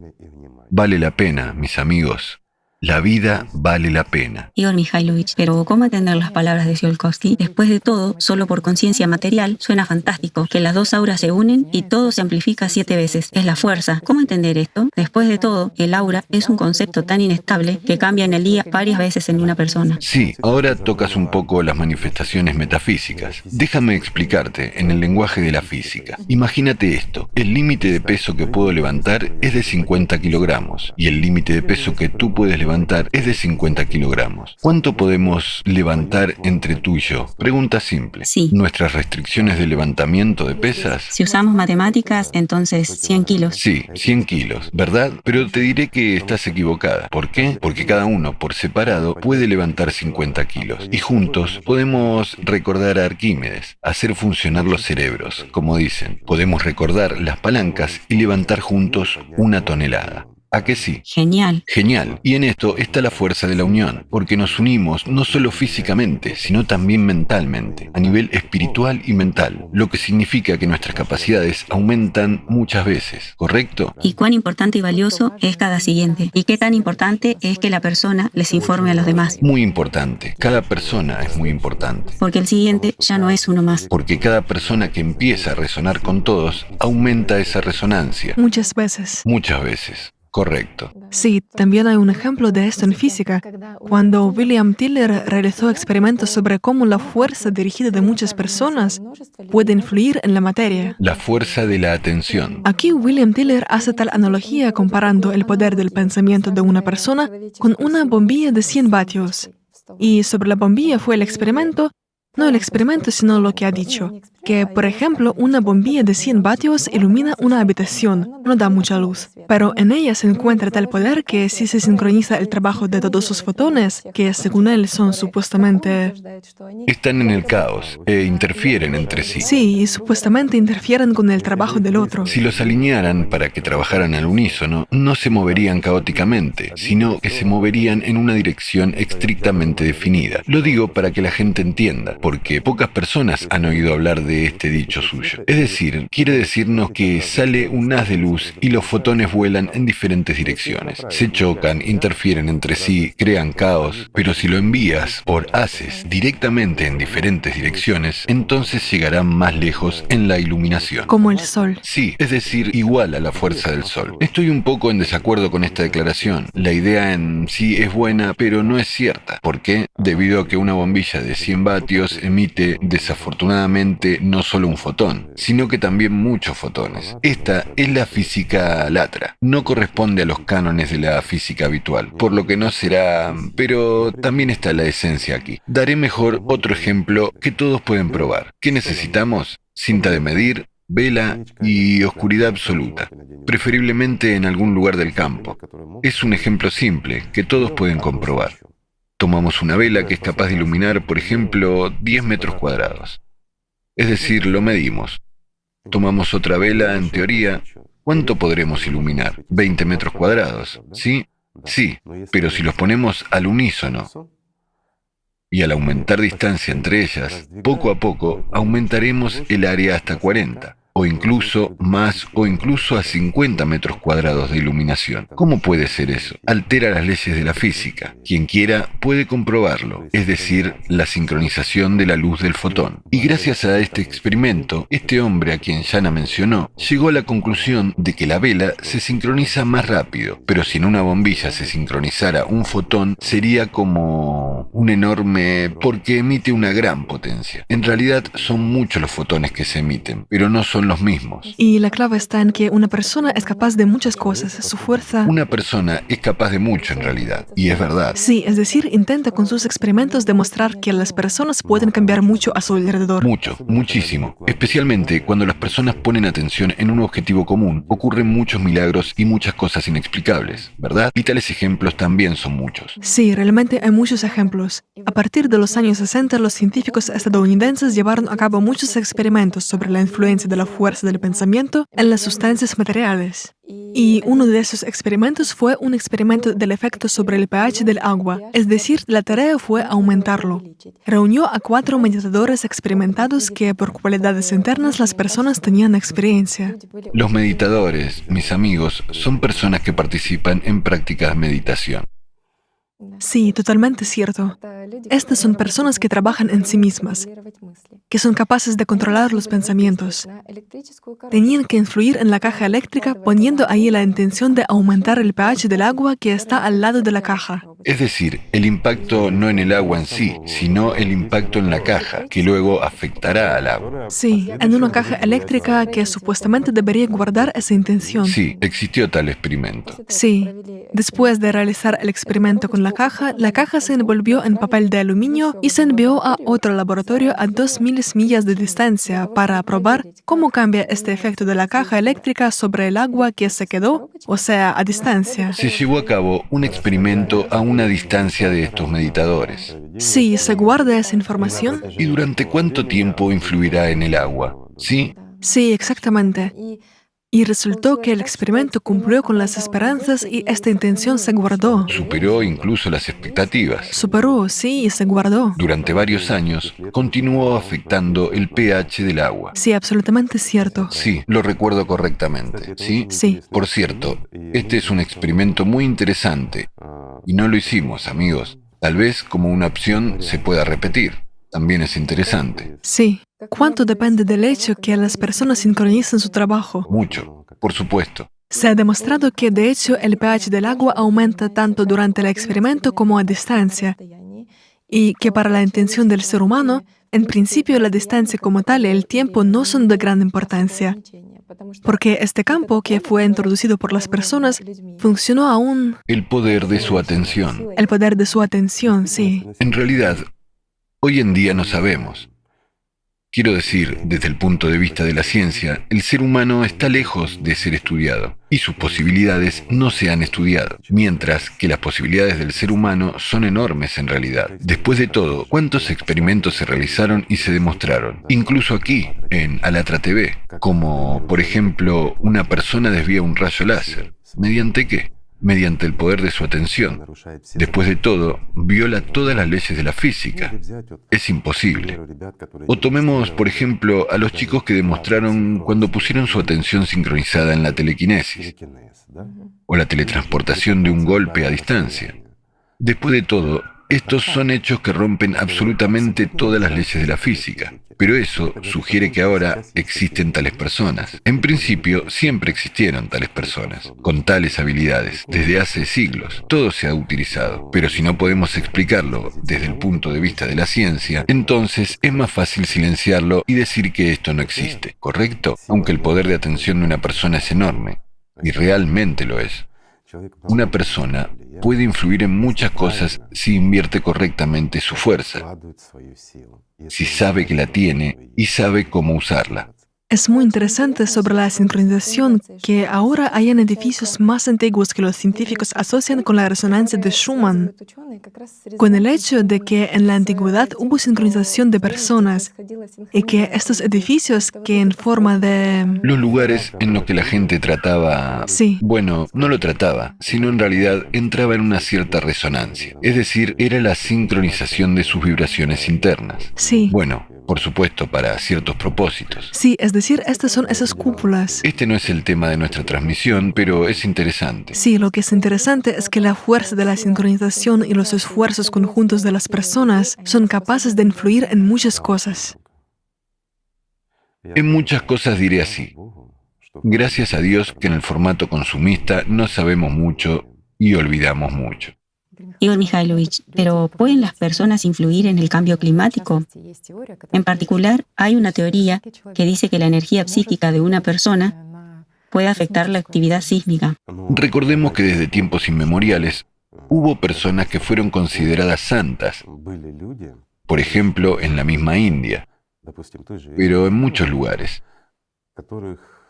[SPEAKER 2] Vale la pena, mis amigos. La vida vale la pena.
[SPEAKER 1] Igor Mikhailovich, pero ¿cómo entender las palabras de Tsiolkovsky? Después de todo, solo por conciencia material, suena fantástico, que las dos auras se unen y todo se amplifica 7 veces. Es la fuerza. ¿Cómo entender esto? Después de todo, el aura es un concepto tan inestable que cambia en el día varias veces en una persona.
[SPEAKER 2] Sí, ahora tocas un poco las manifestaciones metafísicas. Déjame explicarte en el lenguaje de la física. Imagínate esto. El límite de peso que puedo levantar es de 50 kilogramos y el límite de peso que tú puedes levantar levantar es de 50 kilogramos. ¿Cuánto podemos levantar entre tú y yo? Pregunta simple.
[SPEAKER 1] Sí.
[SPEAKER 2] ¿Nuestras restricciones de levantamiento de pesas?
[SPEAKER 1] Si usamos matemáticas, entonces 100 kilos.
[SPEAKER 2] Sí, 100 kilos, ¿verdad? Pero te diré que estás equivocada. ¿Por qué? Porque cada uno por separado puede levantar 50 kilos. Y juntos podemos recordar a Arquímedes, hacer funcionar los cerebros. Como dicen, podemos recordar las palancas y levantar juntos una tonelada. ¿A que sí?
[SPEAKER 1] Genial.
[SPEAKER 2] Genial. Y en esto está la fuerza de la unión, porque nos unimos no solo físicamente, sino también mentalmente, a nivel espiritual y mental, lo que significa que nuestras capacidades aumentan muchas veces, ¿correcto?
[SPEAKER 1] ¿Y cuán importante y valioso es cada siguiente? ¿Y qué tan importante es que la persona les informe a los demás?
[SPEAKER 2] Muy importante. Cada persona es muy importante.
[SPEAKER 1] Porque el siguiente ya no es uno más.
[SPEAKER 2] Porque cada persona que empieza a resonar con todos, aumenta esa resonancia.
[SPEAKER 3] Muchas veces.
[SPEAKER 2] Muchas veces. Correcto.
[SPEAKER 3] Sí, también hay un ejemplo de esto en física. Cuando William Tiller realizó experimentos sobre cómo la fuerza dirigida de muchas personas puede influir en la materia.
[SPEAKER 2] La fuerza de la atención.
[SPEAKER 3] Aquí William Tiller hace tal analogía comparando el poder del pensamiento de una persona con una bombilla de 100 vatios. Y sobre la bombilla fue el experimento, no el experimento, sino lo que ha dicho, que, por ejemplo, una bombilla de 100 vatios ilumina una habitación, no da mucha luz, pero en ella se encuentra tal poder que si se sincroniza el trabajo de todos sus fotones, que según él son supuestamente...
[SPEAKER 2] Están en el caos e interfieren entre sí.
[SPEAKER 3] Sí, y supuestamente interfieren con el trabajo del otro.
[SPEAKER 2] Si los alinearan para que trabajaran al unísono, no se moverían caóticamente, sino que se moverían en una dirección estrictamente definida. Lo digo para que la gente entienda, porque pocas personas han oído hablar de este dicho suyo. Es decir, quiere decirnos que sale un haz de luz y los fotones vuelan en diferentes direcciones. Se chocan, interfieren entre sí, crean caos, pero si lo envías por haces directamente en diferentes direcciones, entonces llegarán más lejos en la iluminación.
[SPEAKER 3] Como el sol.
[SPEAKER 2] Sí, es decir, igual a la fuerza del sol. Estoy un poco en desacuerdo con esta declaración. La idea en sí es buena, pero no es cierta. ¿Por qué? Debido a que una bombilla de 100 vatios emite, desafortunadamente, no solo un fotón, sino que también muchos fotones. Esta es la física latra. No corresponde a los cánones de la física habitual, por lo que no será... Pero también está la esencia aquí. Daré mejor otro ejemplo que todos pueden probar. ¿Qué necesitamos? Cinta de medir, vela y oscuridad absoluta, preferiblemente en algún lugar del campo. Es un ejemplo simple que todos pueden comprobar. Tomamos una vela que es capaz de iluminar, por ejemplo, 10 metros cuadrados. Es decir, lo medimos. Tomamos otra vela, en teoría, ¿cuánto podremos iluminar? 20 metros cuadrados, ¿sí? Sí, pero si los ponemos al unísono y al aumentar distancia entre ellas, poco a poco aumentaremos el área hasta 40. O incluso más, o incluso a 50 metros cuadrados de iluminación. ¿Cómo puede ser eso? Altera las leyes de la física. Quien quiera puede comprobarlo, es decir, la sincronización de la luz del fotón. Y gracias a este experimento, este hombre a quien Jana mencionó, llegó a la conclusión de que la vela se sincroniza más rápido, pero si en una bombilla se sincronizara un fotón, sería como un enorme... porque emite una gran potencia. En realidad son muchos los fotones que se emiten, pero no son los mismos.
[SPEAKER 3] Y la clave está en que una persona es capaz de muchas cosas. Su fuerza...
[SPEAKER 2] Una persona es capaz de mucho en realidad, y es verdad.
[SPEAKER 3] Sí, es decir, intenta con sus experimentos demostrar que las personas pueden cambiar mucho a su alrededor.
[SPEAKER 2] Mucho, muchísimo. Especialmente cuando las personas ponen atención en un objetivo común, ocurren muchos milagros y muchas cosas inexplicables, ¿verdad? Y tales ejemplos también son muchos.
[SPEAKER 3] Sí, realmente hay muchos ejemplos. A partir de los años 60, los científicos estadounidenses llevaron a cabo muchos experimentos sobre la influencia de la fuerza del pensamiento en las sustancias materiales. Y uno de esos experimentos fue un experimento del efecto sobre el pH del agua, es decir, la tarea fue aumentarlo. Reunió a 4 meditadores experimentados que por cualidades internas las personas tenían experiencia.
[SPEAKER 2] Los meditadores, mis amigos, son personas que participan en prácticas de meditación.
[SPEAKER 3] Sí, totalmente cierto. Estas son personas que trabajan en sí mismas, que son capaces de controlar los pensamientos. Tenían que influir en la caja eléctrica poniendo ahí la intención de aumentar el pH del agua que está al lado de la caja.
[SPEAKER 2] Es decir, el impacto no en el agua en sí, sino el impacto en la caja, que luego afectará al agua.
[SPEAKER 3] Sí, en una caja eléctrica que supuestamente debería guardar esa intención.
[SPEAKER 2] Sí, existió tal experimento.
[SPEAKER 3] Sí. Después de realizar el experimento con la caja se envolvió en papel de aluminio y se envió a otro laboratorio a 2000 millas de distancia para probar cómo cambia este efecto de la caja eléctrica sobre el agua que se quedó, o sea, a distancia.
[SPEAKER 2] Se llevó a cabo un experimento a una distancia de estos meditadores.
[SPEAKER 3] Sí, se guarda esa información.
[SPEAKER 2] ¿Y durante cuánto tiempo influirá en el agua? ¿Sí?
[SPEAKER 3] Sí, exactamente. Y resultó que el experimento cumplió con las esperanzas y esta intención se guardó.
[SPEAKER 2] Superó incluso las expectativas.
[SPEAKER 3] Superó, sí, y se guardó.
[SPEAKER 2] Durante varios años, continuó afectando el pH del agua.
[SPEAKER 3] Sí, absolutamente cierto.
[SPEAKER 2] Sí, lo recuerdo correctamente, ¿sí?
[SPEAKER 3] Sí.
[SPEAKER 2] Por cierto, este es un experimento muy interesante y no lo hicimos, amigos. Tal vez como una opción se pueda repetir. También es interesante.
[SPEAKER 3] Sí. ¿Cuánto depende del hecho que las personas sincronicen su trabajo?
[SPEAKER 2] Mucho, por supuesto.
[SPEAKER 3] Se ha demostrado que, de hecho, el pH del agua aumenta tanto durante el experimento como a distancia, y que para la intención del ser humano, en principio la distancia como tal y el tiempo no son de gran importancia, porque este campo que fue introducido por las personas funcionó aún.
[SPEAKER 2] El poder de su atención.
[SPEAKER 3] El poder de su atención, sí.
[SPEAKER 2] En realidad, hoy en día no sabemos. Quiero decir, desde el punto de vista de la ciencia, el ser humano está lejos de ser estudiado y sus posibilidades no se han estudiado, mientras que las posibilidades del ser humano son enormes en realidad. Después de todo, ¿cuántos experimentos se realizaron y se demostraron? Incluso aquí, en Alatra TV, como, por ejemplo, una persona desvía un rayo láser. ¿Mediante qué? Mediante el poder de su atención. Después de todo, viola todas las leyes de la física. Es imposible. O tomemos, por ejemplo, a los chicos que demostraron cuando pusieron su atención sincronizada en la telequinesis, o la teletransportación de un golpe a distancia. Después de todo, estos son hechos que rompen absolutamente todas las leyes de la física. Pero eso sugiere que ahora existen tales personas. En principio, siempre existieron tales personas, con tales habilidades, desde hace siglos. Todo se ha utilizado. Pero si no podemos explicarlo desde el punto de vista de la ciencia, entonces es más fácil silenciarlo y decir que esto no existe, ¿correcto? Aunque el poder de atención de una persona es enorme, y realmente lo es. Una persona puede influir en muchas cosas si invierte correctamente su fuerza, si sabe que la tiene y sabe cómo usarla.
[SPEAKER 3] Es muy interesante sobre la sincronización que ahora hay en edificios más antiguos que los científicos asocian con la resonancia de Schumann, con el hecho de que en la antigüedad hubo sincronización de personas y que estos edificios que en forma de...
[SPEAKER 2] Los lugares en los que la gente trataba...
[SPEAKER 3] Sí.
[SPEAKER 2] Bueno, no lo trataba, sino en realidad entraba en una cierta resonancia. Es decir, era la sincronización de sus vibraciones internas.
[SPEAKER 3] Sí.
[SPEAKER 2] Bueno, por supuesto, para ciertos propósitos.
[SPEAKER 3] Sí, es decir, estas son esas cúpulas.
[SPEAKER 2] Este no es el tema de nuestra transmisión, pero es interesante.
[SPEAKER 3] Sí, lo que es interesante es que la fuerza de la sincronización y los esfuerzos conjuntos de las personas son capaces de influir en muchas cosas.
[SPEAKER 2] En muchas cosas diré así. Gracias a Dios que en el formato consumista no sabemos mucho y olvidamos mucho.
[SPEAKER 1] Igor Mikhailovich, pero ¿pueden las personas influir en el cambio climático? En particular, hay una teoría que dice que la energía psíquica de una persona puede afectar la actividad sísmica.
[SPEAKER 2] Recordemos que desde tiempos inmemoriales hubo personas que fueron consideradas santas, por ejemplo, en la misma India, pero en muchos lugares,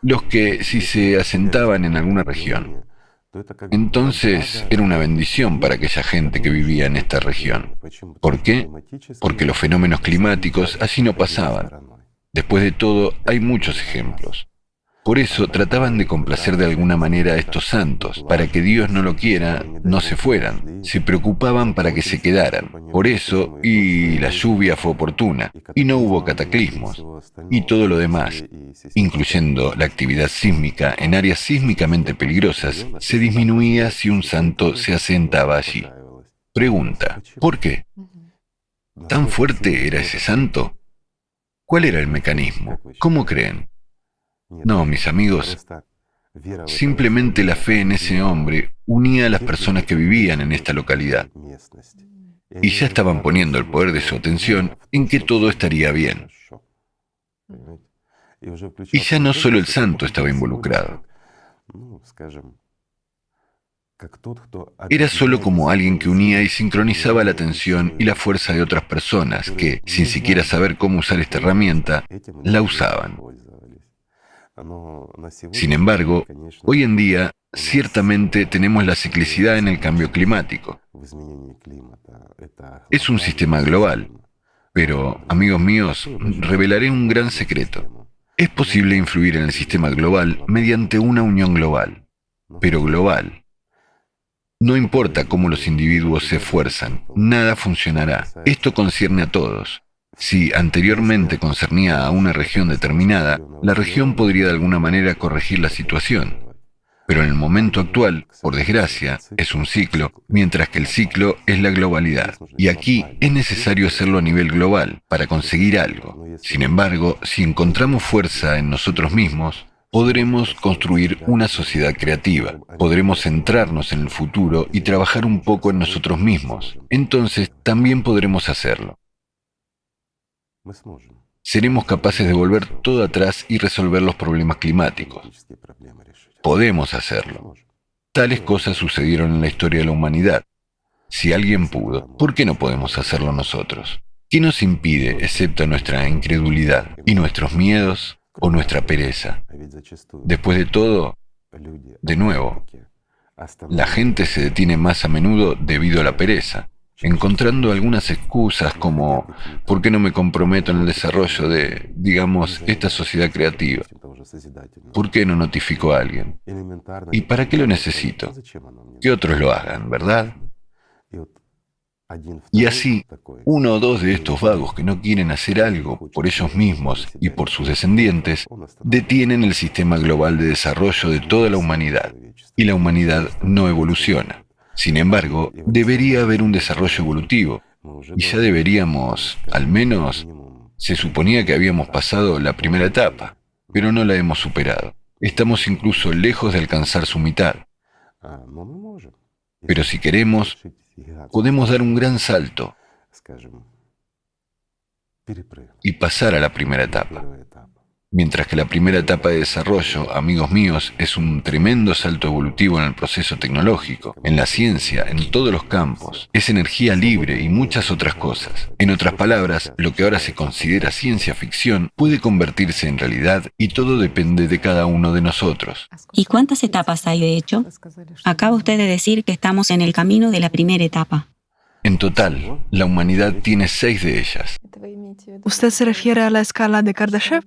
[SPEAKER 2] los que si se asentaban en alguna región, entonces era una bendición para aquella gente que vivía en esta región. ¿Por qué? Porque los fenómenos climáticos así no pasaban. Después de todo, hay muchos ejemplos. Por eso trataban de complacer de alguna manera a estos santos, para que Dios no lo quiera, no se fueran. Se preocupaban para que se quedaran. Por eso, y la lluvia fue oportuna, y no hubo cataclismos, y todo lo demás, incluyendo la actividad sísmica en áreas sísmicamente peligrosas, se disminuía si un santo se asentaba allí. Pregunta, ¿por qué? ¿Tan fuerte era ese santo? ¿Cuál era el mecanismo? ¿Cómo creen? No, mis amigos, Simplemente la fe en ese hombre unía a las personas que vivían en esta localidad. Y ya estaban poniendo el poder de su atención en que todo estaría bien. Y ya no solo el santo estaba involucrado. Era solo como alguien que unía y sincronizaba la atención y la fuerza de otras personas que, sin siquiera saber cómo usar esta herramienta, la usaban. Sin embargo, hoy en día, ciertamente tenemos la ciclicidad en el cambio climático. Es un sistema global, pero, amigos míos, revelaré un gran secreto. Es posible influir en el sistema global mediante una unión global, pero global. No importa cómo los individuos se esfuerzan, nada funcionará. Esto concierne a todos. Si anteriormente concernía a una región determinada, la región podría de alguna manera corregir la situación. Pero en el momento actual, por desgracia, es un ciclo, mientras que el ciclo es la globalidad. Y aquí es necesario hacerlo a nivel global para conseguir algo. Sin embargo, si encontramos fuerza en nosotros mismos, podremos construir una sociedad creativa. Podremos centrarnos en el futuro y trabajar un poco en nosotros mismos. Entonces, también podremos hacerlo. Seremos capaces de volver todo atrás y resolver los problemas climáticos. Podemos hacerlo. Tales cosas sucedieron en la historia de la humanidad. Si alguien pudo, ¿por qué no podemos hacerlo nosotros? ¿Qué nos impide, excepto nuestra incredulidad y nuestros miedos o nuestra pereza? Después de todo, de nuevo, la gente se detiene más a menudo debido a la pereza, encontrando algunas excusas como ¿por qué no me comprometo en el desarrollo de, digamos, esta sociedad creativa? ¿Por qué no notifico a alguien? ¿Y para qué lo necesito? Que otros lo hagan, ¿verdad? Y así, uno o dos de estos vagos que no quieren hacer algo por ellos mismos y por sus descendientes, detienen el sistema global de desarrollo de toda la humanidad, y la humanidad no evoluciona. Sin embargo, debería haber un desarrollo evolutivo, y ya deberíamos, al menos, se suponía que habíamos pasado la primera etapa, pero no la hemos superado. Estamos incluso lejos de alcanzar su mitad. Pero si queremos, podemos dar un gran salto y pasar a la primera etapa. Mientras que la primera etapa de desarrollo, amigos míos, es un tremendo salto evolutivo en el proceso tecnológico, en la ciencia, en todos los campos. Es energía libre y muchas otras cosas. En otras palabras, lo que ahora se considera ciencia ficción puede convertirse en realidad y todo depende de cada uno de nosotros.
[SPEAKER 1] ¿Y cuántas etapas hay, de hecho? Acaba usted de decir que estamos en el camino de la primera etapa.
[SPEAKER 2] En total, la humanidad tiene 6 de ellas.
[SPEAKER 3] ¿Usted se refiere a la escala de Kardashev?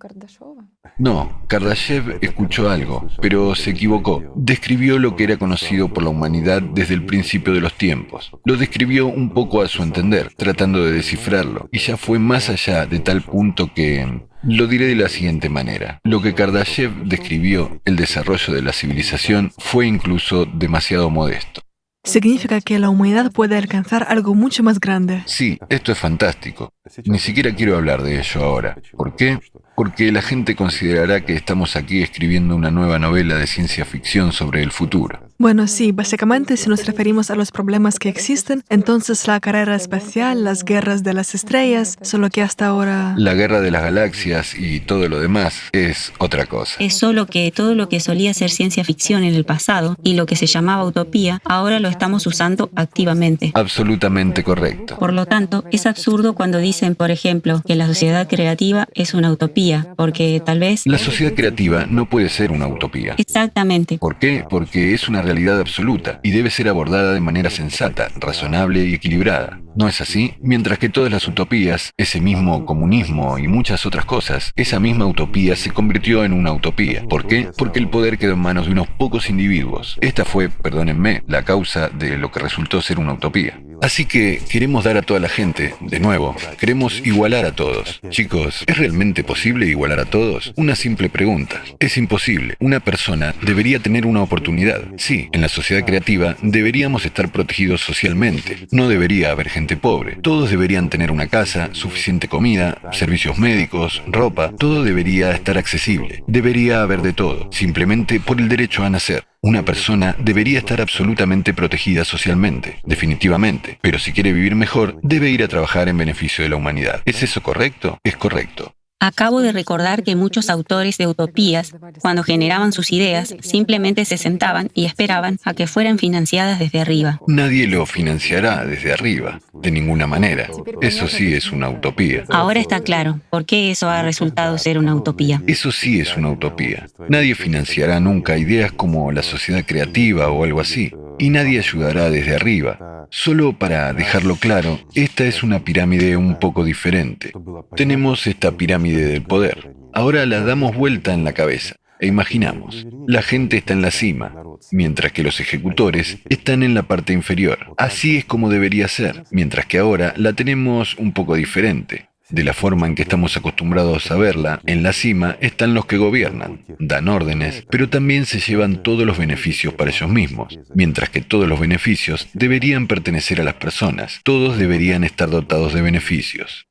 [SPEAKER 2] No, Kardashev escuchó algo, pero se equivocó. Describió lo que era conocido por la humanidad desde el principio de los tiempos. Lo describió un poco a su entender, tratando de descifrarlo, y ya fue más allá de tal punto que... Lo diré de la siguiente manera. Lo que Kardashev describió, el desarrollo de la civilización, fue incluso demasiado modesto.
[SPEAKER 3] Significa que la humanidad puede alcanzar algo mucho más grande.
[SPEAKER 2] Sí, esto es fantástico. Ni siquiera quiero hablar de ello ahora. ¿Por qué? Porque la gente considerará que estamos aquí escribiendo una nueva novela de ciencia ficción sobre el futuro.
[SPEAKER 3] Bueno, sí, básicamente si nos referimos a los problemas que existen, entonces la carrera espacial, las guerras de las estrellas, solo que hasta ahora...
[SPEAKER 2] La guerra de las galaxias y todo lo demás es otra cosa.
[SPEAKER 1] Es solo que todo lo que solía ser ciencia ficción en el pasado y lo que se llamaba utopía, ahora lo estamos usando activamente.
[SPEAKER 2] Absolutamente correcto.
[SPEAKER 1] Por lo tanto, es absurdo cuando dicen, por ejemplo, que la sociedad creativa es una utopía, porque tal vez...
[SPEAKER 2] La sociedad creativa no puede ser una utopía.
[SPEAKER 1] Exactamente.
[SPEAKER 2] ¿Por qué? Porque es una realidad absoluta y debe ser abordada de manera sensata, razonable y equilibrada. ¿No es así? Mientras que todas las utopías, ese mismo comunismo y muchas otras cosas, esa misma utopía se convirtió en una utopía. ¿Por qué? Porque el poder quedó en manos de unos pocos individuos. Esta fue, perdónenme, la causa de lo que resultó ser una utopía. Así que queremos dar a toda la gente, de nuevo, queremos igualar a todos. Chicos, ¿es realmente posible igualar a todos? Una simple pregunta. Es imposible. Una persona debería tener una oportunidad. Sí, en la sociedad creativa deberíamos estar protegidos socialmente. No debería haber gente pobre. Todos deberían tener una casa, suficiente comida, servicios médicos, ropa. Todo debería estar accesible. Debería haber de todo, simplemente por el derecho a nacer. Una persona debería estar absolutamente protegida socialmente, definitivamente, pero si quiere vivir mejor, debe ir a trabajar en beneficio de la humanidad. ¿Es eso correcto? Es correcto.
[SPEAKER 1] Acabo de recordar que muchos autores de utopías, cuando generaban sus ideas, simplemente se sentaban y esperaban a que fueran financiadas desde arriba.
[SPEAKER 2] Nadie lo financiará desde arriba, de ninguna manera. Eso sí es una utopía.
[SPEAKER 1] Ahora está claro por qué eso ha resultado ser una utopía.
[SPEAKER 2] Eso sí es una utopía. Nadie financiará nunca ideas como la sociedad creativa o algo así. Y nadie ayudará desde arriba. Solo para dejarlo claro, esta es una pirámide un poco diferente. Tenemos esta pirámide del poder. Ahora la damos vuelta en la cabeza e imaginamos, la gente está en la cima, mientras que los ejecutores están en la parte inferior. Así es como debería ser, mientras que ahora la tenemos un poco diferente. De la forma en que estamos acostumbrados a verla, en la cima están los que gobiernan, dan órdenes, pero también se llevan todos los beneficios para ellos mismos, mientras que todos los beneficios deberían pertenecer a las personas, todos deberían estar dotados de beneficios.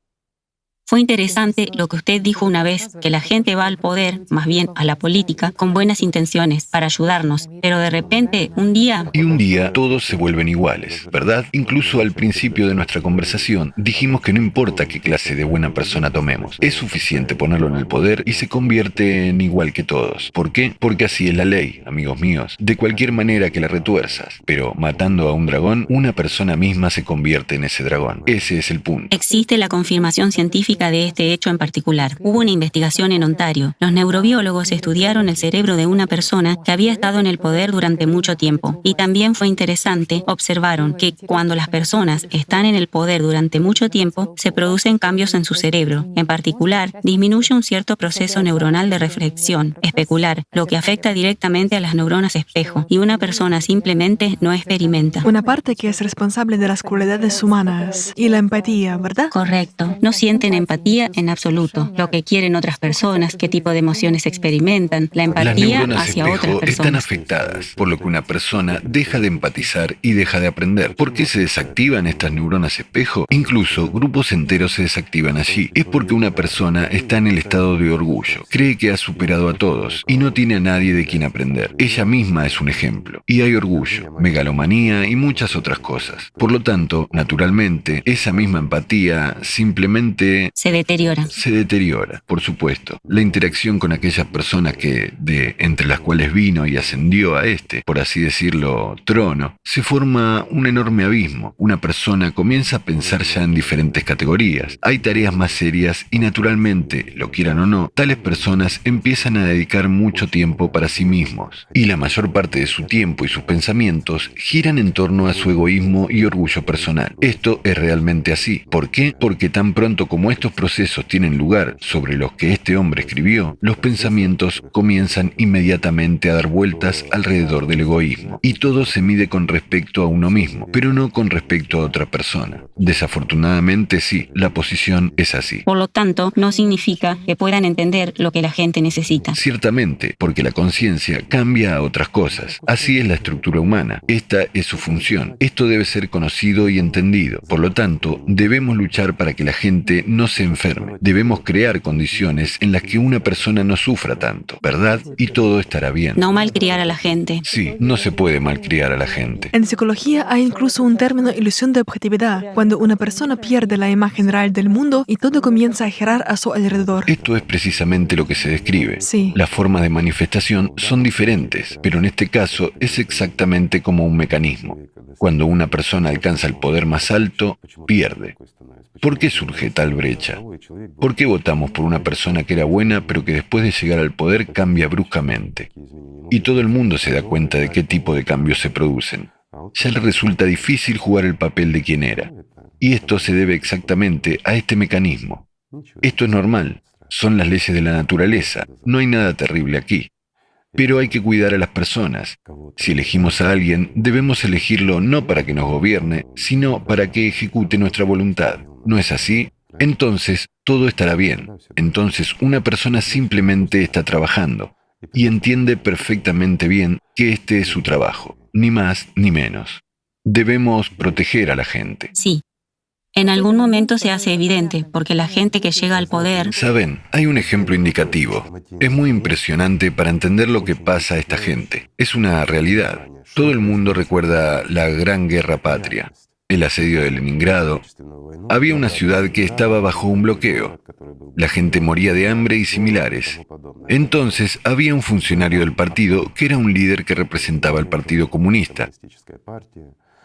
[SPEAKER 1] Fue interesante lo que usted dijo una vez, que la gente va al poder, más bien a la política, con buenas intenciones, para ayudarnos, pero de repente, un día
[SPEAKER 2] Todos se vuelven iguales, ¿verdad? Incluso al principio de nuestra conversación dijimos que no importa qué clase de buena persona tomemos, es suficiente ponerlo en el poder y se convierte en igual que todos. ¿Por qué? Porque así es la ley, amigos míos, de cualquier manera que la retuerzas, pero matando a un dragón, una persona misma se convierte en ese dragón. Ese es el punto.
[SPEAKER 1] existe la confirmación científica de este hecho en particular. Hubo una investigación en Ontario. Los neurobiólogos estudiaron el cerebro de una persona que había estado en el poder durante mucho tiempo. Y también fue interesante, observaron que cuando las personas están en el poder durante mucho tiempo, se producen cambios en su cerebro. En particular, disminuye un cierto proceso neuronal de reflexión, especular, lo que afecta directamente a las neuronas espejo, y una persona simplemente no experimenta.
[SPEAKER 3] Una parte que es responsable de las cualidades humanas y la empatía, ¿verdad?
[SPEAKER 1] Correcto. No sienten empatía en absoluto. Lo que quieren otras personas, qué tipo de emociones experimentan, la
[SPEAKER 2] Las
[SPEAKER 1] empatía
[SPEAKER 2] neuronas
[SPEAKER 1] hacia otras
[SPEAKER 2] espejo están
[SPEAKER 1] personas.
[SPEAKER 2] afectadas, por lo que una persona deja de empatizar y deja de aprender. ¿Por qué se desactivan estas neuronas espejo? Incluso grupos enteros se desactivan allí. Es porque una persona está en el estado de orgullo, cree que ha superado a todos y no tiene a nadie de quien aprender. Ella misma es un ejemplo. Y hay orgullo, megalomanía y muchas otras cosas. Por lo tanto, naturalmente, esa misma empatía simplemente
[SPEAKER 1] Se deteriora.
[SPEAKER 2] se deteriora, por supuesto. La interacción con aquellas personas entre las cuales vino y ascendió a por así decirlo, trono, se forma un enorme abismo. Una persona comienza a pensar ya en diferentes categorías. Hay tareas más serias y naturalmente, lo quieran o no, tales personas empiezan a dedicar mucho tiempo para sí mismos. Y la mayor parte de su tiempo y sus pensamientos giran en torno a su egoísmo y orgullo personal. Esto es realmente así. ¿Por qué? Porque tan pronto como estos procesos tienen lugar sobre los que este hombre escribió, los pensamientos comienzan inmediatamente a dar vueltas alrededor del egoísmo. Y todo se mide con respecto a uno mismo, pero no con respecto a otra persona. Desafortunadamente sí, la posición es así.
[SPEAKER 1] Por lo tanto, no significa que puedan entender lo que la gente necesita.
[SPEAKER 2] Ciertamente, porque la conciencia cambia a otras cosas. Así es la estructura humana. Esta es su función. Esto debe ser conocido y entendido. Por lo tanto, debemos luchar para que la gente no se enferme. Debemos crear condiciones en las que una persona no sufra tanto, ¿verdad? Y todo estará bien.
[SPEAKER 1] No malcriar a la gente.
[SPEAKER 2] Sí, no se puede malcriar a la gente.
[SPEAKER 3] En psicología hay incluso un término ilusión de objetividad, cuando una persona pierde la imagen real del mundo y todo comienza a girar a su alrededor.
[SPEAKER 2] Esto es precisamente lo que se describe.
[SPEAKER 3] Sí.
[SPEAKER 2] Las formas de manifestación son diferentes, pero en este caso es exactamente como un mecanismo. Cuando una persona alcanza el poder más alto, pierde. ¿Por qué surge tal brecha? ¿Por qué votamos por una persona que era buena pero que después de llegar al poder cambia bruscamente? Y todo el mundo se da cuenta de qué tipo de cambios se producen. Ya le resulta difícil jugar el papel de quien era. Y esto se debe exactamente a este mecanismo. Esto es normal. Son las leyes de la naturaleza. No hay nada terrible aquí. Pero hay que cuidar a las personas. Si elegimos a alguien, debemos elegirlo no para que nos gobierne, sino para que ejecute nuestra voluntad. ¿No es así? Entonces, todo estará bien. Entonces, una persona simplemente está trabajando y entiende perfectamente bien que este es su trabajo, ni más ni menos. Debemos proteger a la gente.
[SPEAKER 1] Sí. En algún momento se hace evidente, porque la gente que llega al poder...
[SPEAKER 2] Saben, hay un ejemplo indicativo. Es muy impresionante para entender lo que pasa a esta gente. Es una realidad. Todo el mundo recuerda la Gran Guerra Patria, el asedio de Leningrado. Había una ciudad que estaba bajo un bloqueo. La gente moría de hambre y similares. Entonces había un funcionario del partido que era un líder que representaba al Partido Comunista.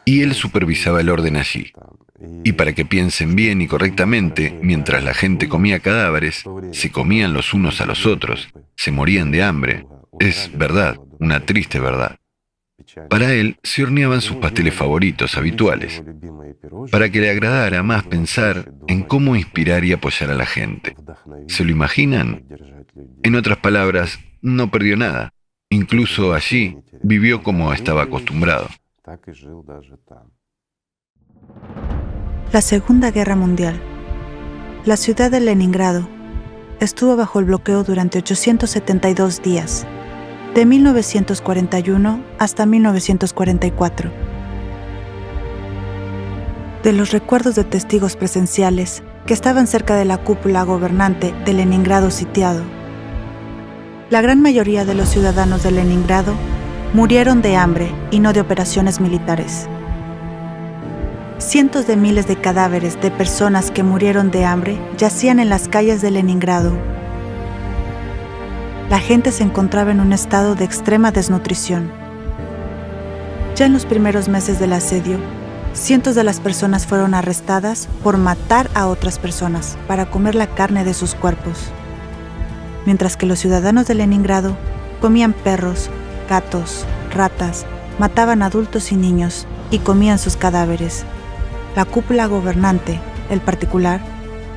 [SPEAKER 2] Y él supervisaba el orden allí. Y para que piensen bien y correctamente, mientras la gente comía cadáveres, se comían los unos a los otros, se morían de hambre. Es verdad, una triste verdad. Para él se horneaban sus pasteles favoritos habituales, para que le agradara más pensar en cómo inspirar y apoyar a la gente. ¿Se lo imaginan? En otras palabras, no perdió nada. Incluso allí vivió como estaba acostumbrado.
[SPEAKER 5] La Segunda Guerra Mundial. La ciudad de Leningrado estuvo bajo el bloqueo durante 872 días, de 1941 hasta 1944. De los recuerdos de testigos presenciales que estaban cerca de la cúpula gobernante de Leningrado sitiado, la gran mayoría de los ciudadanos de Leningrado murieron de hambre y no de operaciones militares. Cientos de miles de cadáveres de personas que murieron de hambre yacían en las calles de Leningrado. La gente se encontraba en un estado de extrema desnutrición. Ya en los primeros meses del asedio, cientos de las personas fueron arrestadas por matar a otras personas para comer la carne de sus cuerpos. Mientras que los ciudadanos de Leningrado comían perros, gatos, ratas, mataban adultos y niños y comían sus cadáveres. La cúpula gobernante, el particular,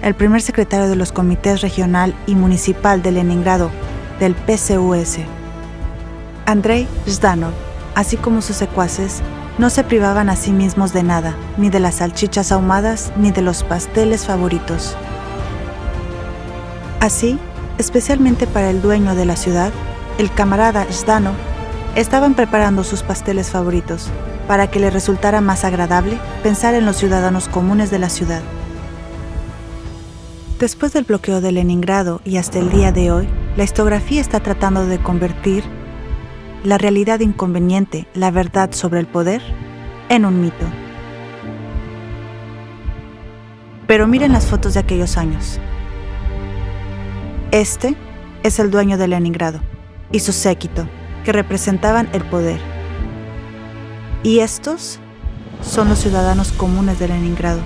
[SPEAKER 5] el primer secretario de los comités regional y municipal de Leningrado del PCUS, Andrei Zhdanov, así como sus secuaces, no se privaban a sí mismos de nada, ni de las salchichas ahumadas, ni de los pasteles favoritos. Así, especialmente para el dueño de la ciudad, el camarada Zhdanov, estaban preparando sus pasteles favoritos, para que le resultara más agradable pensar en los ciudadanos comunes de la ciudad. Después del bloqueo de Leningrado y hasta el día de hoy, la historiografía está tratando de convertir la realidad inconveniente, la verdad sobre el poder, en un mito. Pero miren las fotos de aquellos años. Este es el dueño de Leningrado y su séquito, que representaban el poder. Y estos son los ciudadanos comunes de Leningrado.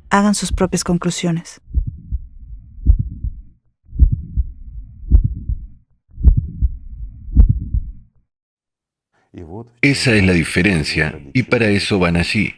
[SPEAKER 5] Hagan sus propias conclusiones.
[SPEAKER 2] Esa es la diferencia, y para eso van allí.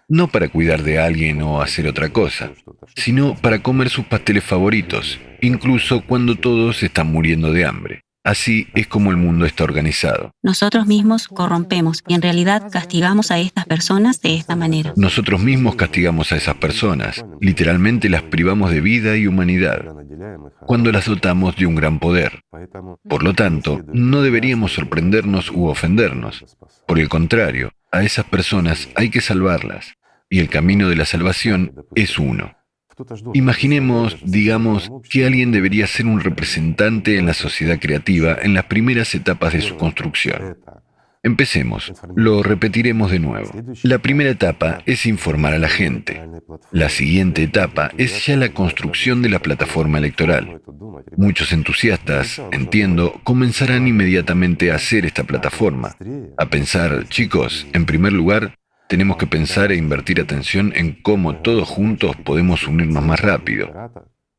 [SPEAKER 2] No para cuidar de alguien o hacer otra cosa, sino para comer sus pasteles favoritos, incluso cuando todos están muriendo de hambre. Así es como el mundo está organizado.
[SPEAKER 1] Nosotros mismos corrompemos y en realidad castigamos a estas personas de esta manera.
[SPEAKER 2] Nosotros mismos castigamos a esas personas, literalmente las privamos de vida y humanidad, cuando las dotamos de un gran poder. Por lo tanto, no deberíamos sorprendernos u ofendernos. Por el contrario, a esas personas hay que salvarlas, y el camino de la salvación es uno. Imaginemos, digamos, que alguien debería ser un representante en la sociedad creativa en las primeras etapas de su construcción. Empecemos, lo repetiremos de nuevo. La primera etapa es informar a la gente. La siguiente etapa es ya la construcción de la plataforma electoral. Muchos entusiastas, entiendo, comenzarán inmediatamente a hacer esta plataforma, a pensar, chicos, en primer lugar, tenemos que pensar e invertir atención en cómo todos juntos podemos unirnos más rápido.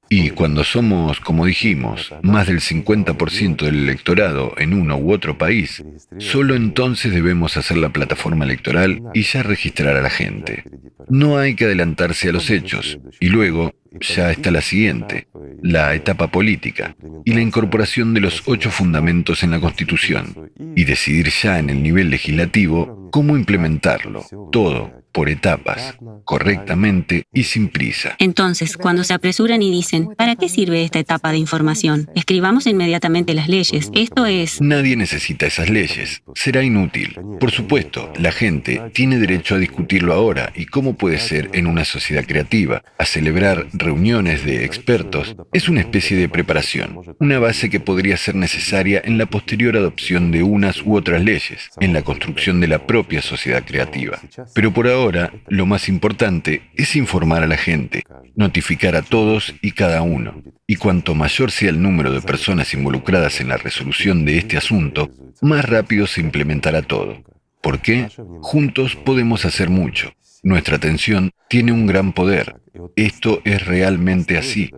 [SPEAKER 2] Y cuando somos, como dijimos, más del 50% del electorado en uno u otro país, solo entonces debemos hacer la plataforma electoral y ya registrar a la gente. No hay que adelantarse a los hechos. Y luego, ya está la siguiente. la etapa política y la incorporación de los 8 fundamentos en la Constitución, y decidir ya en el nivel legislativo cómo implementarlo, todo por etapas, correctamente y sin prisa.
[SPEAKER 1] Entonces, cuando se apresuran y dicen, ¿para qué sirve esta etapa de información? Escribamos inmediatamente las leyes. Esto es...
[SPEAKER 2] Nadie necesita esas leyes. Será inútil. Por supuesto, la gente tiene derecho a discutirlo ahora y cómo puede ser en una sociedad creativa, a celebrar reuniones de expertos. Es una especie de preparación, una base que podría ser necesaria en la posterior adopción de unas u otras leyes, en la construcción de la propia sociedad creativa. Pero por ahora, lo más importante es informar a la gente, notificar a todos y cada uno. Y cuanto mayor sea el número de personas involucradas en la resolución de este asunto, más rápido se implementará todo. ¿Por qué? Juntos podemos hacer mucho. Nuestra atención tiene un gran poder. Esto es realmente así.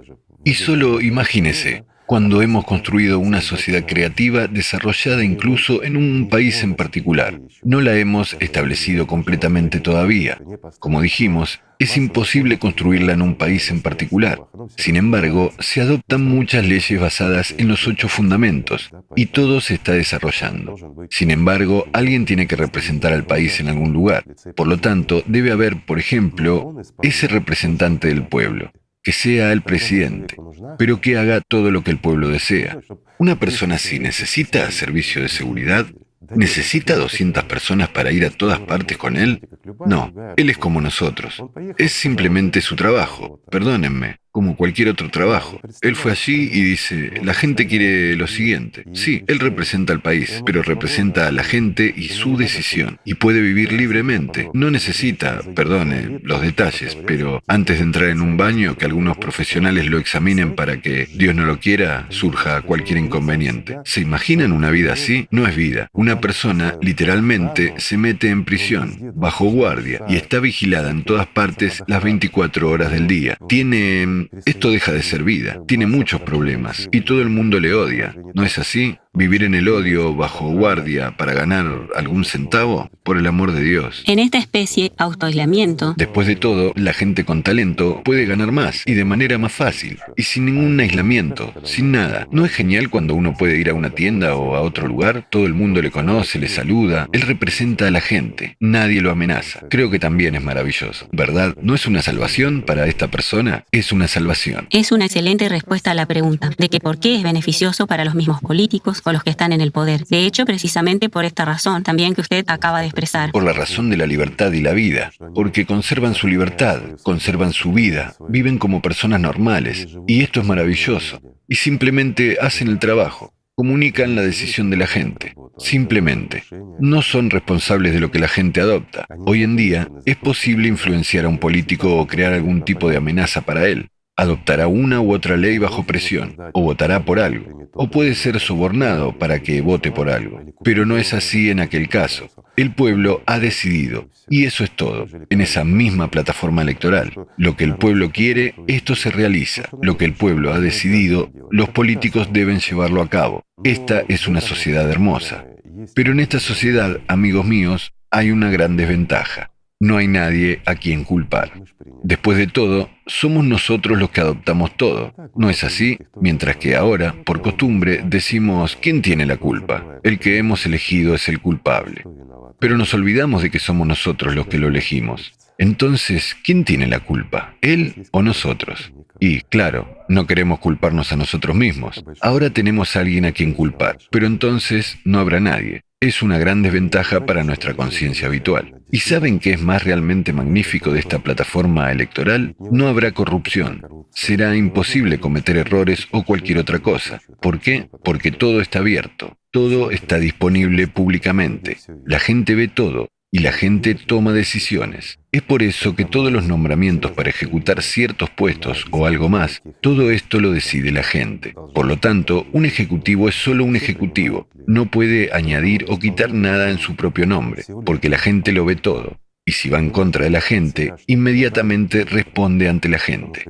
[SPEAKER 2] Y solo imagínese, cuando hemos construido una sociedad creativa desarrollada incluso en un país en particular. No la hemos establecido completamente todavía. Como dijimos, es imposible construirla en un país en particular. Sin embargo, se adoptan muchas leyes basadas en los 8 fundamentos y todo se está desarrollando. Sin embargo, alguien tiene que representar al país en algún lugar. Por lo tanto, debe haber, por ejemplo, ese representante del pueblo, que sea el presidente, pero que haga todo lo que el pueblo desea. Una persona así necesita servicio de seguridad, necesita 200 personas para ir a todas partes con él. No, él es como nosotros. Es simplemente su trabajo, perdónenme, como cualquier otro trabajo. Él fue allí y dice, la gente quiere lo siguiente. Sí, él representa al país, pero representa a la gente y su decisión. Y puede vivir libremente. No necesita, perdone los detalles, pero antes de entrar en un baño, que algunos profesionales lo examinen para que, Dios no lo quiera, surja cualquier inconveniente. ¿Se imaginan una vida así? No es vida. Una persona, literalmente, se mete en prisión, bajo guardia, y está vigilada en todas partes las 24 horas del día. Esto deja de ser vida. Tiene muchos problemas y todo el mundo le odia. ¿No es así? ¿Vivir en el odio bajo guardia para ganar algún centavo? Por el amor de Dios.
[SPEAKER 1] En esta especie, autoaislamiento...
[SPEAKER 2] Después de todo, la gente con talento puede ganar más y de manera más fácil. Y sin ningún aislamiento, sin nada. ¿No es genial cuando uno puede ir a una tienda o a otro lugar? Todo el mundo le conoce, le saluda. Él representa a la gente. Nadie lo amenaza. Creo que también es maravilloso, ¿verdad? ¿No es una salvación para esta persona? Es una salvación.
[SPEAKER 1] Es una excelente respuesta a la pregunta de que por qué es beneficioso para los mismos políticos o los que están en el poder. De hecho, precisamente por esta razón, también que usted acaba de expresar.
[SPEAKER 2] Por la razón de la libertad y la vida. Porque conservan su libertad, conservan su vida, viven como personas normales. Y esto es maravilloso. Y simplemente hacen el trabajo. Comunican la decisión de la gente. Simplemente. No son responsables de lo que la gente adopta. Hoy en día, es posible influenciar a un político o crear algún tipo de amenaza para él. Adoptará una u otra ley bajo presión, o votará por algo, o puede ser sobornado para que vote por algo. Pero no es así en aquel caso. El pueblo ha decidido, y eso es todo, en esa misma plataforma electoral. Lo que el pueblo quiere, esto se realiza. Lo que el pueblo ha decidido, los políticos deben llevarlo a cabo. Esta es una sociedad hermosa. Pero en esta sociedad, amigos míos, hay una gran desventaja. No hay nadie a quien culpar. Después de todo, somos nosotros los que adoptamos todo. ¿No es así? Mientras que ahora, por costumbre, decimos, ¿quién tiene la culpa? El que hemos elegido es el culpable. Pero nos olvidamos de que somos nosotros los que lo elegimos. Entonces, ¿quién tiene la culpa? ¿Él o nosotros? Y, claro, no queremos culparnos a nosotros mismos. Ahora tenemos a alguien a quien culpar, pero entonces no habrá nadie. Es una gran desventaja para nuestra conciencia habitual. ¿Y saben qué es más realmente magnífico de esta plataforma electoral? No habrá corrupción. Será imposible cometer errores o cualquier otra cosa. ¿Por qué? Porque todo está abierto. Todo está disponible públicamente. La gente ve todo y la gente toma decisiones. Es por eso que todos los nombramientos para ejecutar ciertos puestos o algo más, todo esto lo decide la gente. Por lo tanto, un ejecutivo es solo un ejecutivo. No puede añadir o quitar nada en su propio nombre, porque la gente lo ve todo. Y si va en contra de la gente, inmediatamente responde ante la gente.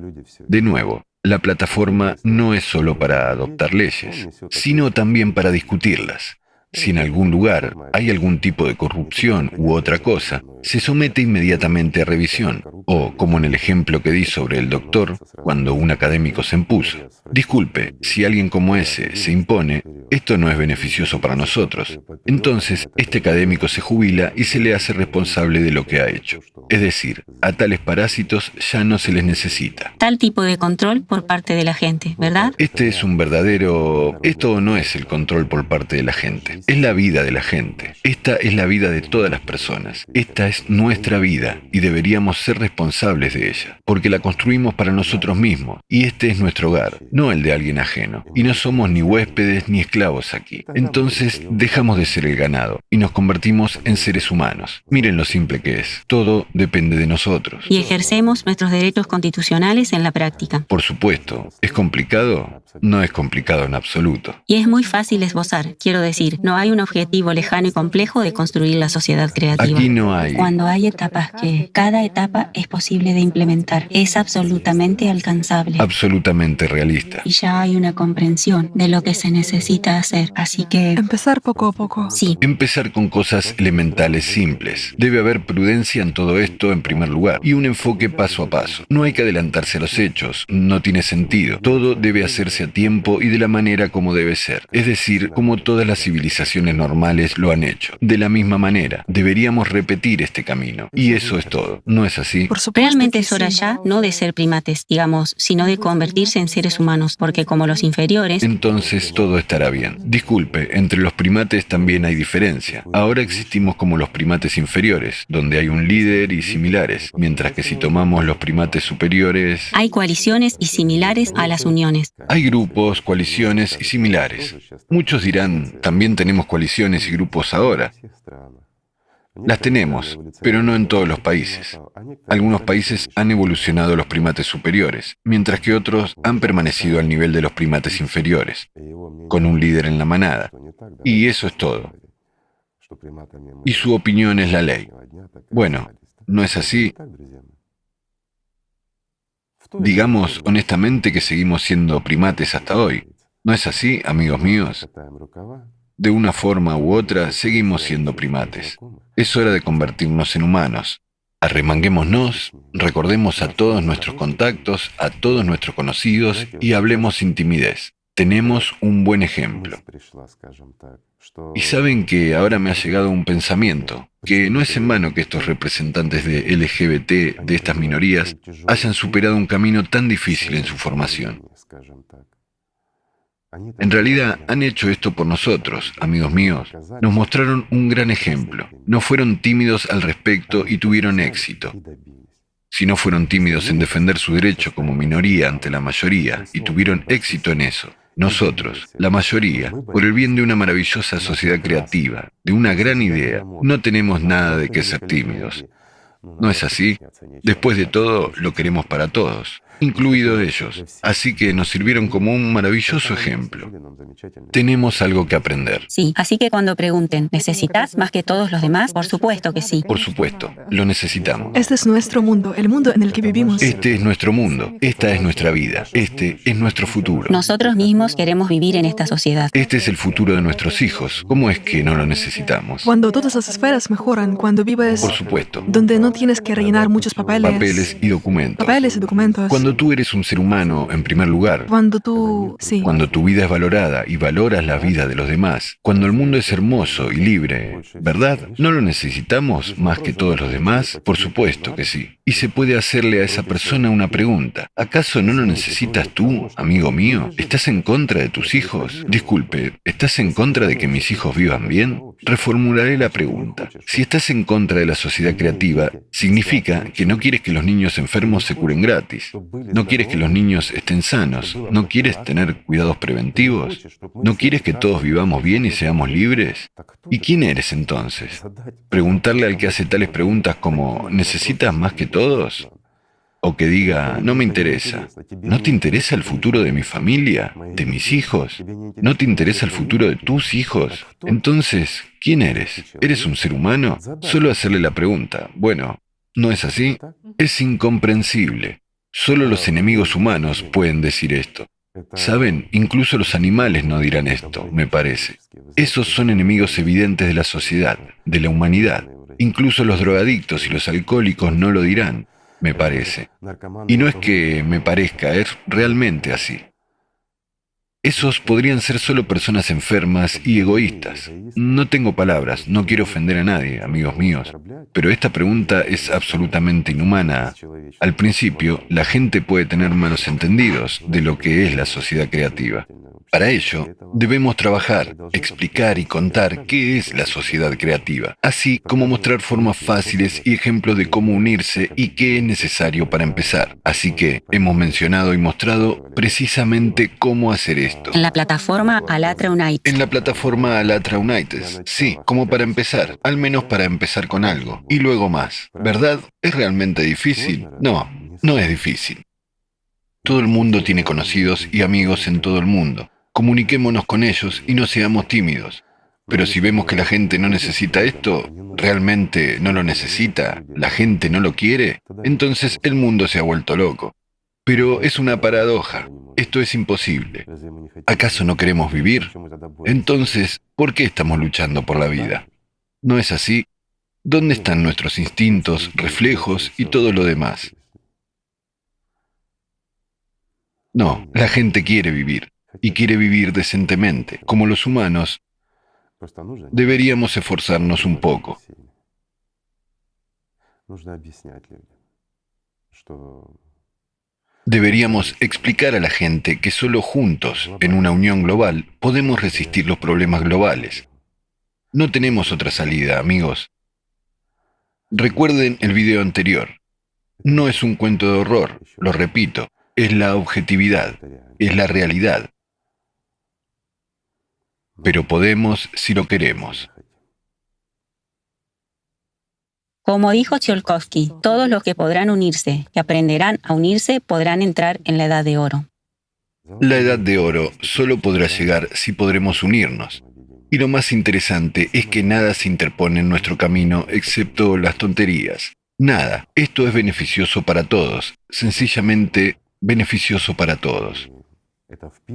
[SPEAKER 2] De nuevo, la plataforma no es solo para adoptar leyes, sino también para discutirlas. Si en algún lugar hay algún tipo de corrupción u otra cosa, se somete inmediatamente a revisión. O, como en el ejemplo que di sobre el doctor, cuando un académico se impuso. Disculpe, si alguien como ese se impone, esto no es beneficioso para nosotros. Entonces, este académico se jubila y se le hace responsable de lo que ha hecho. Es decir, a tales parásitos ya no se les necesita.
[SPEAKER 1] Tal tipo de control por parte de la gente, ¿verdad?
[SPEAKER 2] Este es un verdadero... Esto no es el control por parte de la gente. Es la vida de la gente. Esta es la vida de todas las personas. Esta es nuestra vida y deberíamos ser responsables de ella, porque la construimos para nosotros mismos y este es nuestro hogar, no el de alguien ajeno. Y no somos ni huéspedes ni esclavos aquí. Entonces dejamos de ser el ganado y nos convertimos en seres humanos. Miren lo simple que es. Todo depende de nosotros.
[SPEAKER 1] Y ejercemos nuestros derechos constitucionales en la práctica.
[SPEAKER 2] Por supuesto. ¿Es complicado? No es complicado en absoluto.
[SPEAKER 1] Y es muy fácil esbozar. Quiero decir, no hay un objetivo lejano y complejo de construir la sociedad creativa.
[SPEAKER 2] Aquí no hay...
[SPEAKER 1] Cuando hay etapas que cada etapa es posible de implementar, es absolutamente alcanzable.
[SPEAKER 2] Absolutamente realista.
[SPEAKER 1] Y ya hay una comprensión de lo que se necesita hacer. Así que...
[SPEAKER 3] Empezar poco a poco.
[SPEAKER 1] Sí.
[SPEAKER 2] Empezar con cosas elementales simples. Debe haber prudencia en todo esto en primer lugar y un enfoque paso a paso. No hay que adelantarse a los hechos, no tiene sentido. Todo debe hacerse a tiempo y de la manera como debe ser. Es decir, como todas las civilizaciones normales lo han hecho. De la misma manera, deberíamos repetir este camino. Y eso es todo. ¿No es así?
[SPEAKER 3] Por supuesto
[SPEAKER 1] Realmente
[SPEAKER 3] que
[SPEAKER 1] es hora
[SPEAKER 3] sí.
[SPEAKER 1] ya no de ser primates, digamos, sino de convertirse en seres humanos, porque como los inferiores...
[SPEAKER 2] Entonces todo estará bien. Disculpe, entre los primates también hay diferencia. Ahora existimos como los primates inferiores, donde hay un líder y similares, mientras que si tomamos los primates superiores...
[SPEAKER 1] Hay coaliciones y similares a las uniones.
[SPEAKER 2] Hay grupos, coaliciones y similares. Muchos dirán, también tenemos coaliciones y grupos ahora. Las tenemos, pero no en todos los países. Algunos países han evolucionado a los primates superiores, mientras que otros han permanecido al nivel de los primates inferiores, con un líder en la manada. Y eso es todo. Y su opinión es la ley. Bueno, ¿no es así? Digamos honestamente que seguimos siendo primates hasta hoy. ¿No es así, amigos míos? De una forma u otra, seguimos siendo primates. Es hora de convertirnos en humanos. Arremanguémonos, recordemos a todos nuestros contactos, a todos nuestros conocidos y hablemos sin timidez. Tenemos un buen ejemplo. Y saben que ahora me ha llegado un pensamiento, que no es en vano que estos representantes de LGBT, de estas minorías, hayan superado un camino tan difícil en su formación. En realidad han hecho esto por nosotros, amigos míos. Nos mostraron un gran ejemplo. No fueron tímidos al respecto y tuvieron éxito. Si no fueron tímidos en defender su derecho como minoría ante la mayoría y tuvieron éxito en eso. Nosotros, la mayoría, por el bien de una maravillosa sociedad creativa, de una gran idea, no tenemos nada de qué ser tímidos. ¿No es así? Después de todo, lo queremos para todos, incluidos ellos. Así que nos sirvieron como un maravilloso ejemplo. Tenemos algo que aprender.
[SPEAKER 1] Sí, así que cuando pregunten, ¿necesitas más que todos los demás? Por supuesto que sí.
[SPEAKER 2] Por supuesto, lo necesitamos.
[SPEAKER 3] Este es nuestro mundo, el mundo en el que vivimos.
[SPEAKER 2] Este es nuestro mundo, esta es nuestra vida, este es nuestro futuro.
[SPEAKER 1] Nosotros mismos queremos vivir en esta sociedad.
[SPEAKER 2] Este es el futuro de nuestros hijos. ¿Cómo es que no lo necesitamos?
[SPEAKER 3] Cuando todas las esferas mejoran, cuando vives
[SPEAKER 2] Por supuesto.
[SPEAKER 3] donde no tienes que rellenar muchos papeles.
[SPEAKER 2] Papeles y documentos.
[SPEAKER 3] Papeles y documentos.
[SPEAKER 2] Cuando tú eres un ser humano, en primer lugar.
[SPEAKER 3] Cuando tú... Sí.
[SPEAKER 2] Cuando tu vida es valorada y valoras la vida de los demás. Cuando el mundo es hermoso y libre. ¿Verdad? ¿No lo necesitamos más que todos los demás? Por supuesto que sí. Y se puede hacerle a esa persona una pregunta. ¿Acaso no lo necesitas tú, amigo mío? ¿Estás en contra de tus hijos? Disculpe, ¿estás en contra de que mis hijos vivan bien? Reformularé la pregunta. Si estás en contra de la sociedad creativa, significa que no quieres que los niños enfermos se curen gratis. No quieres que los niños estén sanos. No quieres tener cuidados preventivos. No quieres que todos vivamos bien y seamos libres. ¿Y quién eres entonces? Preguntarle al que hace tales preguntas como ¿necesitas más que todos? O que diga, no me interesa. ¿No te interesa el futuro de mi familia? ¿De mis hijos? ¿No te interesa el futuro de tus hijos? Entonces, ¿quién eres? ¿Eres un ser humano? Solo hacerle la pregunta. Bueno, ¿no es así? Es incomprensible. Solo los enemigos humanos pueden decir esto. Saben, incluso los animales no dirán esto, me parece. Esos son enemigos evidentes de la sociedad, de la humanidad. Incluso los drogadictos y los alcohólicos no lo dirán, me parece. Y no es que me parezca, es realmente así. Esos podrían ser solo personas enfermas y egoístas. No tengo palabras, no quiero ofender a nadie, amigos míos, pero esta pregunta es absolutamente inhumana. Al principio, la gente puede tener malos entendidos de lo que es la sociedad creativa. Para ello, debemos trabajar, explicar y contar qué es la sociedad creativa, así como mostrar formas fáciles y ejemplos de cómo unirse y qué es necesario para empezar. Así que hemos mencionado y mostrado precisamente cómo hacer esto.
[SPEAKER 1] En la plataforma Alatra United.
[SPEAKER 2] En la plataforma Alatra United, sí, como para empezar, al menos para empezar con algo, y luego más. ¿Verdad? ¿Es realmente difícil? No, no es difícil. Todo el mundo tiene conocidos y amigos en todo el mundo. Comuniquémonos con ellos y no seamos tímidos. Pero si vemos que la gente no necesita esto, realmente no lo necesita, la gente no lo quiere, entonces el mundo se ha vuelto loco. Pero es una paradoja. Esto es imposible. ¿Acaso no queremos vivir? Entonces, ¿por qué estamos luchando por la vida? ¿No es así? ¿Dónde están nuestros instintos, reflejos y todo lo demás? No, la gente quiere vivir. Y quiere vivir decentemente. Como los humanos, deberíamos esforzarnos un poco. Deberíamos explicar a la gente que solo juntos, en una unión global, podemos resistir los problemas globales. No tenemos otra salida, amigos. Recuerden el video anterior. No es un cuento de horror, lo repito, es la objetividad, es la realidad. Pero podemos si lo queremos.
[SPEAKER 1] Como dijo Tsiolkovsky, todos los que podrán unirse, que aprenderán a unirse, podrán entrar en la Edad de Oro.
[SPEAKER 2] La Edad de Oro solo podrá llegar si podremos unirnos. Y lo más interesante es que nada se interpone en nuestro camino excepto las tonterías. Nada. Esto es beneficioso para todos, sencillamente beneficioso para todos.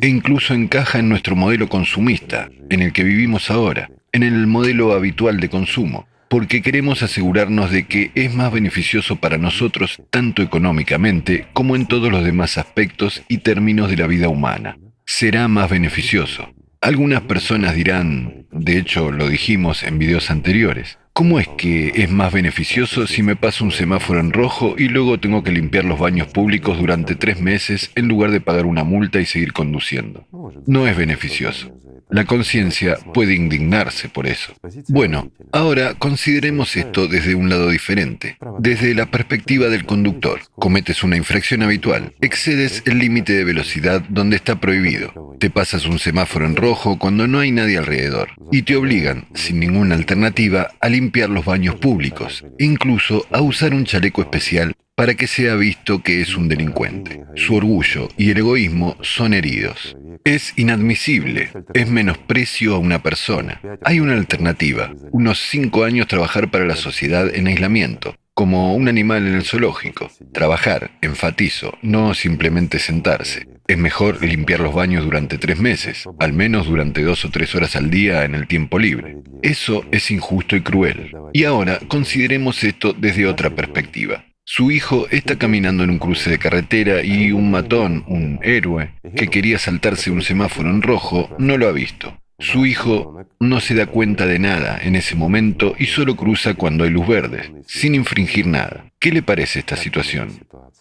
[SPEAKER 2] E incluso encaja en nuestro modelo consumista, en el que vivimos ahora, en el modelo habitual de consumo, porque queremos asegurarnos de que es más beneficioso para nosotros tanto económicamente como en todos los demás aspectos y términos de la vida humana. Será más beneficioso. Algunas personas dirán, de hecho lo dijimos en videos anteriores, ¿cómo es que es más beneficioso si me paso un semáforo en rojo y luego tengo que limpiar los baños públicos durante 3 meses en lugar de pagar una multa y seguir conduciendo? No es beneficioso. La conciencia puede indignarse por eso. Bueno, ahora consideremos esto desde un lado diferente, desde la perspectiva del conductor. Cometes una infracción habitual, excedes el límite de velocidad donde está prohibido, te pasas un semáforo en rojo cuando no hay nadie alrededor y te obligan, sin ninguna alternativa, a limpiar los baños públicos, incluso a usar un chaleco especial para que sea visto que es un delincuente. Su orgullo y el egoísmo son heridos. Es inadmisible, es menosprecio a una persona. Hay una alternativa, unos 5 años trabajar para la sociedad en aislamiento, como un animal en el zoológico. Trabajar, enfatizo, no simplemente sentarse. Es mejor limpiar los baños durante 3 meses, al menos durante 2 o 3 horas al día en el tiempo libre. Eso es injusto y cruel. Y ahora consideremos esto desde otra perspectiva. Su hijo está caminando en un cruce de carretera y un matón, un héroe, que quería saltarse un semáforo en rojo, no lo ha visto. Su hijo no se da cuenta de nada en ese momento y solo cruza cuando hay luz verde, sin infringir nada. ¿Qué le parece esta situación?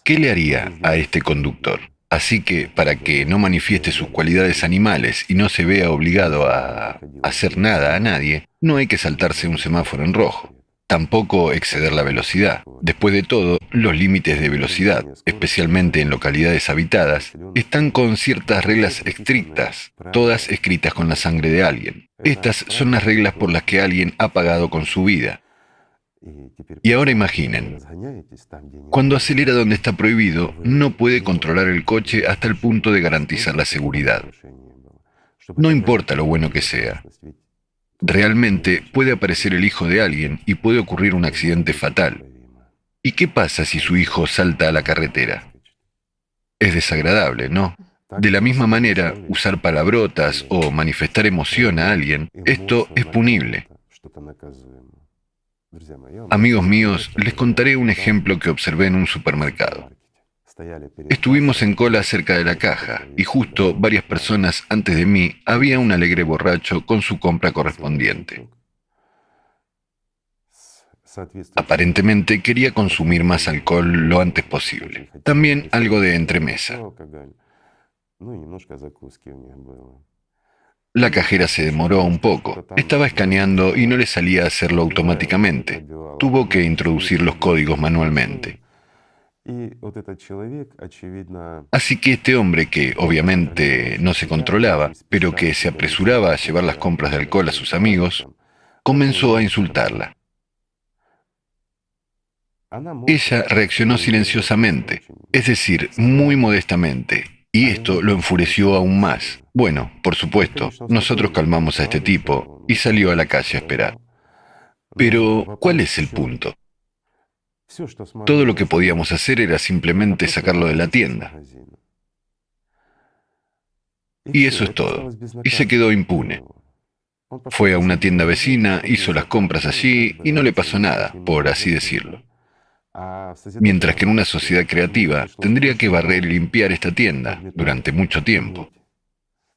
[SPEAKER 2] ¿Qué le haría a este conductor? Así que, para que no manifieste sus cualidades animales y no se vea obligado a hacer nada a nadie, no hay que saltarse un semáforo en rojo. Tampoco exceder la velocidad. Después de todo, los límites de velocidad, especialmente en localidades habitadas, están con ciertas reglas estrictas, todas escritas con la sangre de alguien. Estas son las reglas por las que alguien ha pagado con su vida. Y ahora imaginen, cuando acelera donde está prohibido, no puede controlar el coche hasta el punto de garantizar la seguridad. No importa lo bueno que sea. Realmente puede aparecer el hijo de alguien y puede ocurrir un accidente fatal. ¿Y qué pasa si su hijo salta a la carretera? Es desagradable, ¿no? De la misma manera, usar palabrotas o manifestar emoción a alguien, esto es punible. Amigos míos, les contaré un ejemplo que observé en un supermercado. Estuvimos en cola cerca de la caja y justo varias personas antes de mí había un alegre borracho con su compra correspondiente. Aparentemente quería consumir más alcohol lo antes posible. También algo de entremesa. La cajera se demoró un poco. Estaba escaneando y no le salía a hacerlo automáticamente. Tuvo que introducir los códigos manualmente. Así que este hombre, que obviamente no se controlaba, pero que se apresuraba a llevar las compras de alcohol a sus amigos, comenzó a insultarla. Ella reaccionó silenciosamente, es decir, muy modestamente, y esto lo enfureció aún más. Bueno, por supuesto, nosotros calmamos a este tipo y salió a la calle a esperar. Pero, ¿cuál es el punto? Todo lo que podíamos hacer era simplemente sacarlo de la tienda. Y eso es todo. Y se quedó impune. Fue a una tienda vecina, hizo las compras allí y no le pasó nada, por así decirlo. Mientras que en una sociedad creativa tendría que barrer y limpiar esta tienda durante mucho tiempo.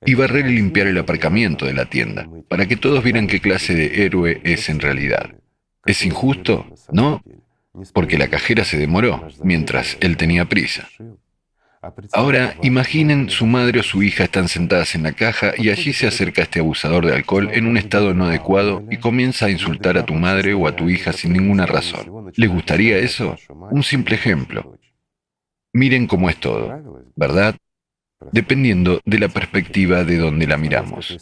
[SPEAKER 2] Y barrer y limpiar el aparcamiento de la tienda, para que todos vieran qué clase de héroe es en realidad. ¿Es injusto? No, porque la cajera se demoró, mientras él tenía prisa. Ahora, imaginen su madre o su hija están sentadas en la caja y allí se acerca este abusador de alcohol en un estado no adecuado y comienza a insultar a tu madre o a tu hija sin ninguna razón. ¿Les gustaría eso? Un simple ejemplo. Miren cómo es todo, ¿verdad? Dependiendo de la perspectiva de donde la miramos.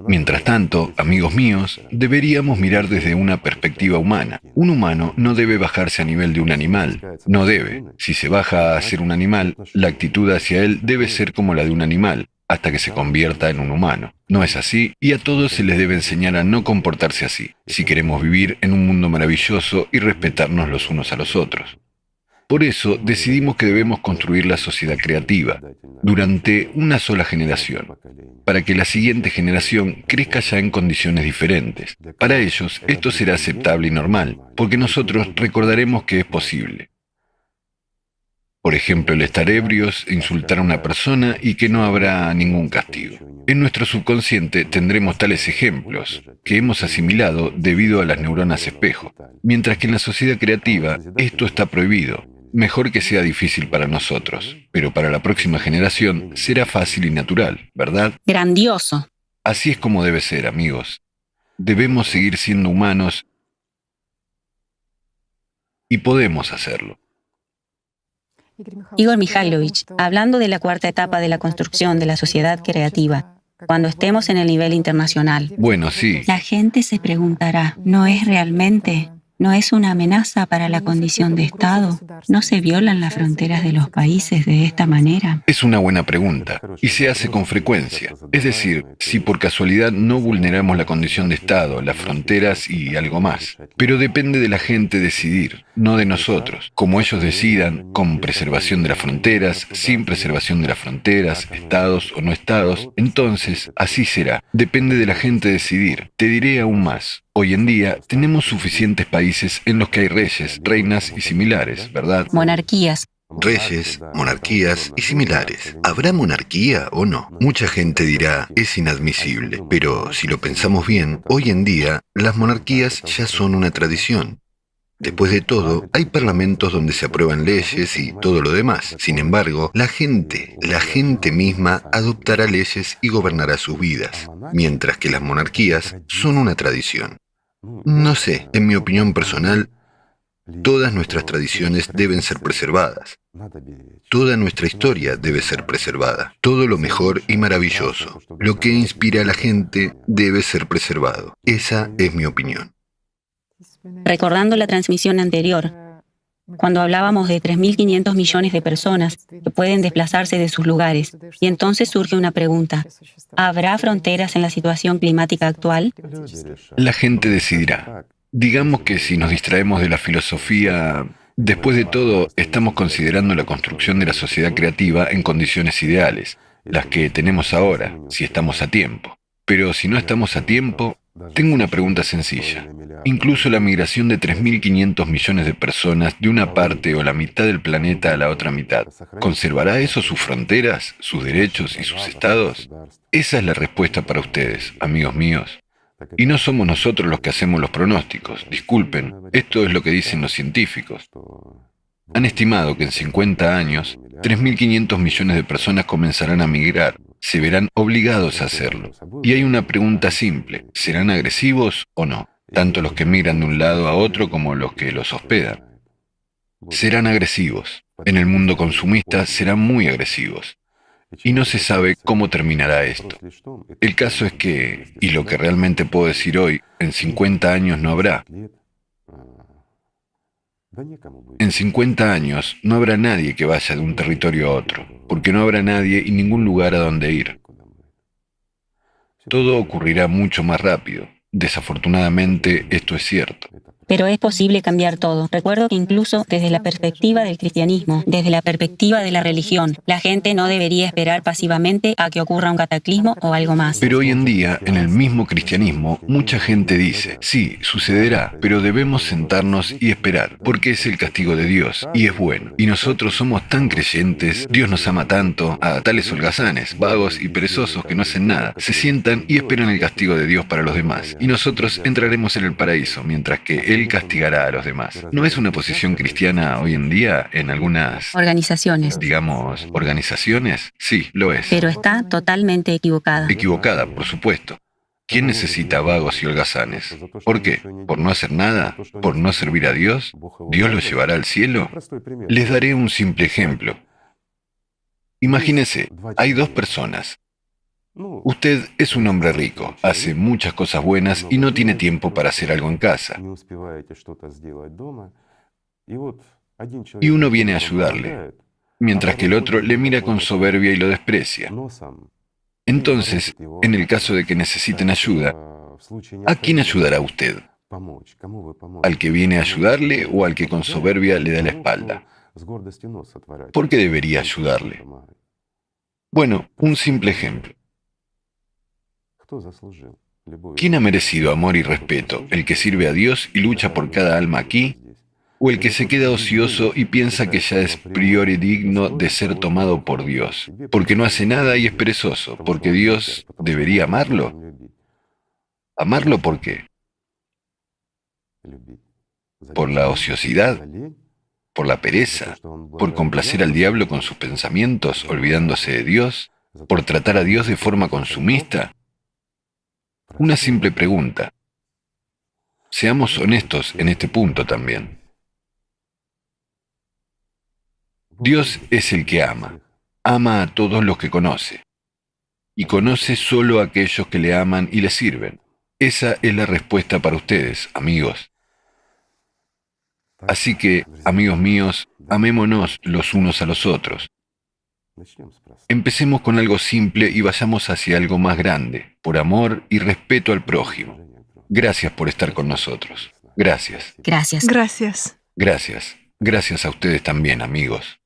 [SPEAKER 2] Mientras tanto, amigos míos, deberíamos mirar desde una perspectiva humana. Un humano no debe bajarse a nivel de un animal. No debe. Si se baja a ser un animal, la actitud hacia él debe ser como la de un animal, hasta que se convierta en un humano. No es así, y a todos se les debe enseñar a no comportarse así, si queremos vivir en un mundo maravilloso y respetarnos los unos a los otros. Por eso decidimos que debemos construir la sociedad creativa durante una sola generación, para que la siguiente generación crezca ya en condiciones diferentes. Para ellos esto será aceptable y normal, porque nosotros recordaremos que es posible. Por ejemplo, el estar ebrios, insultar a una persona y que no habrá ningún castigo. En nuestro subconsciente tendremos tales ejemplos que hemos asimilado debido a las neuronas espejo, mientras que en la sociedad creativa esto está prohibido. Mejor que sea difícil para nosotros, pero para la próxima generación será fácil y natural, ¿verdad?
[SPEAKER 1] Grandioso.
[SPEAKER 2] Así es como debe ser, amigos. Debemos seguir siendo humanos y podemos hacerlo.
[SPEAKER 1] Igor Mikhailovich, hablando de la cuarta etapa de la construcción de la sociedad creativa, cuando estemos en el nivel internacional.
[SPEAKER 2] Bueno, sí.
[SPEAKER 1] La gente se preguntará, ¿no es realmente? ¿No es una amenaza para la condición de Estado? ¿No se violan las fronteras de los países de esta manera?
[SPEAKER 2] Es una buena pregunta, y se hace con frecuencia. Es decir, si por casualidad no vulneramos la condición de Estado, las fronteras y algo más. Pero depende de la gente decidir, no de nosotros. Como ellos decidan, con preservación de las fronteras, sin preservación de las fronteras, estados o no estados, entonces así será. Depende de la gente decidir. Te diré aún más. Hoy en día tenemos suficientes países en los que hay reyes, reinas y similares, ¿verdad?
[SPEAKER 1] Monarquías.
[SPEAKER 2] Reyes, monarquías y similares. ¿Habrá monarquía o no? Mucha gente dirá, es inadmisible, pero si lo pensamos bien, hoy en día las monarquías ya son una tradición. Después de todo, hay parlamentos donde se aprueban leyes y todo lo demás. Sin embargo, la gente misma adoptará leyes y gobernará sus vidas, mientras que las monarquías son una tradición. No sé, en mi opinión personal, todas nuestras tradiciones deben ser preservadas. Toda nuestra historia debe ser preservada. Todo lo mejor y maravilloso, lo que inspira a la gente, debe ser preservado. Esa es mi opinión.
[SPEAKER 1] Recordando la transmisión anterior, cuando hablábamos de 3.500 millones de personas que pueden desplazarse de sus lugares, y entonces surge una pregunta. ¿Habrá fronteras en la situación climática actual?
[SPEAKER 2] La gente decidirá. Digamos que si nos distraemos de la filosofía, Después de todo, estamos considerando la construcción de la sociedad creativa en condiciones ideales, las que tenemos ahora, si estamos a tiempo. Pero si no estamos a tiempo, tengo una pregunta sencilla. Incluso la migración de 3.500 millones de personas de una parte o la mitad del planeta a la otra mitad, ¿conservará eso sus fronteras, sus derechos y sus estados? Esa es la respuesta para ustedes, amigos míos. Y no somos nosotros los que hacemos los pronósticos. Disculpen, esto es lo que dicen los científicos. Han estimado que en 50 años, 3.500 millones de personas comenzarán a migrar. Se verán obligados a hacerlo. Y hay una pregunta simple. ¿Serán agresivos o no? Tanto los que migran de un lado a otro como los que los hospedan. Serán agresivos. En el mundo consumista serán muy agresivos. Y no se sabe cómo terminará esto. El caso es que, y lo que realmente puedo decir hoy, en 50 años no habrá. En 50 años no habrá nadie que vaya de un territorio a otro, porque no habrá nadie y ningún lugar a donde ir. Todo ocurrirá mucho más rápido. Desafortunadamente, esto es cierto.
[SPEAKER 1] Pero es posible cambiar todo. Recuerdo que incluso desde la perspectiva del cristianismo, desde la perspectiva de la religión, la gente no debería esperar pasivamente a que ocurra un cataclismo o algo más.
[SPEAKER 2] Pero hoy en día, en el mismo cristianismo, mucha gente dice, sí, sucederá, pero debemos sentarnos y esperar, porque es el castigo de Dios, y es bueno. Y nosotros somos tan creyentes, Dios nos ama tanto, a tales holgazanes, vagos y perezosos que no hacen nada, se sientan y esperan el castigo de Dios para los demás. Y nosotros entraremos en el paraíso, mientras que Él castigará a los demás. ¿No es una posición cristiana hoy en día en algunas
[SPEAKER 1] organizaciones?
[SPEAKER 2] Digamos, organizaciones? Sí, lo es.
[SPEAKER 1] Pero está totalmente equivocada.
[SPEAKER 2] Equivocada, por supuesto. ¿Quién necesita vagos y holgazanes? ¿Por qué? ¿Por no hacer nada? ¿Por no servir a Dios? ¿Dios los llevará al cielo? Les daré un simple ejemplo. Imagínese, hay dos personas. Usted es un hombre rico, hace muchas cosas buenas y no tiene tiempo para hacer algo en casa. Y uno viene a ayudarle, mientras que el otro le mira con soberbia y lo desprecia. Entonces, en el caso de que necesiten ayuda, ¿a quién ayudará usted? ¿Al que viene a ayudarle o al que con soberbia le da la espalda? ¿Por qué debería ayudarle? Bueno, un simple ejemplo. ¿Quién ha merecido amor y respeto? ¿El que sirve a Dios y lucha por cada alma aquí? ¿O el que se queda ocioso y piensa que ya es priori digno de ser tomado por Dios? Porque no hace nada y es perezoso. ¿Porque Dios debería amarlo? ¿Amarlo por qué? ¿Por la ociosidad? ¿Por la pereza? ¿Por complacer al diablo con sus pensamientos, olvidándose de Dios? ¿Por tratar a Dios de forma consumista? Una simple pregunta. Seamos honestos en este punto también. Dios es el que ama. Ama a todos los que conoce. Y conoce solo a aquellos que le aman y le sirven. Esa es la respuesta para ustedes, amigos. Así que, amigos míos, amémonos los unos a los otros. Empecemos con algo simple y vayamos hacia algo más grande, por amor y respeto al prójimo. Gracias por estar con nosotros. Gracias.
[SPEAKER 1] Gracias.
[SPEAKER 3] Gracias.
[SPEAKER 2] Gracias. Gracias a ustedes también, amigos.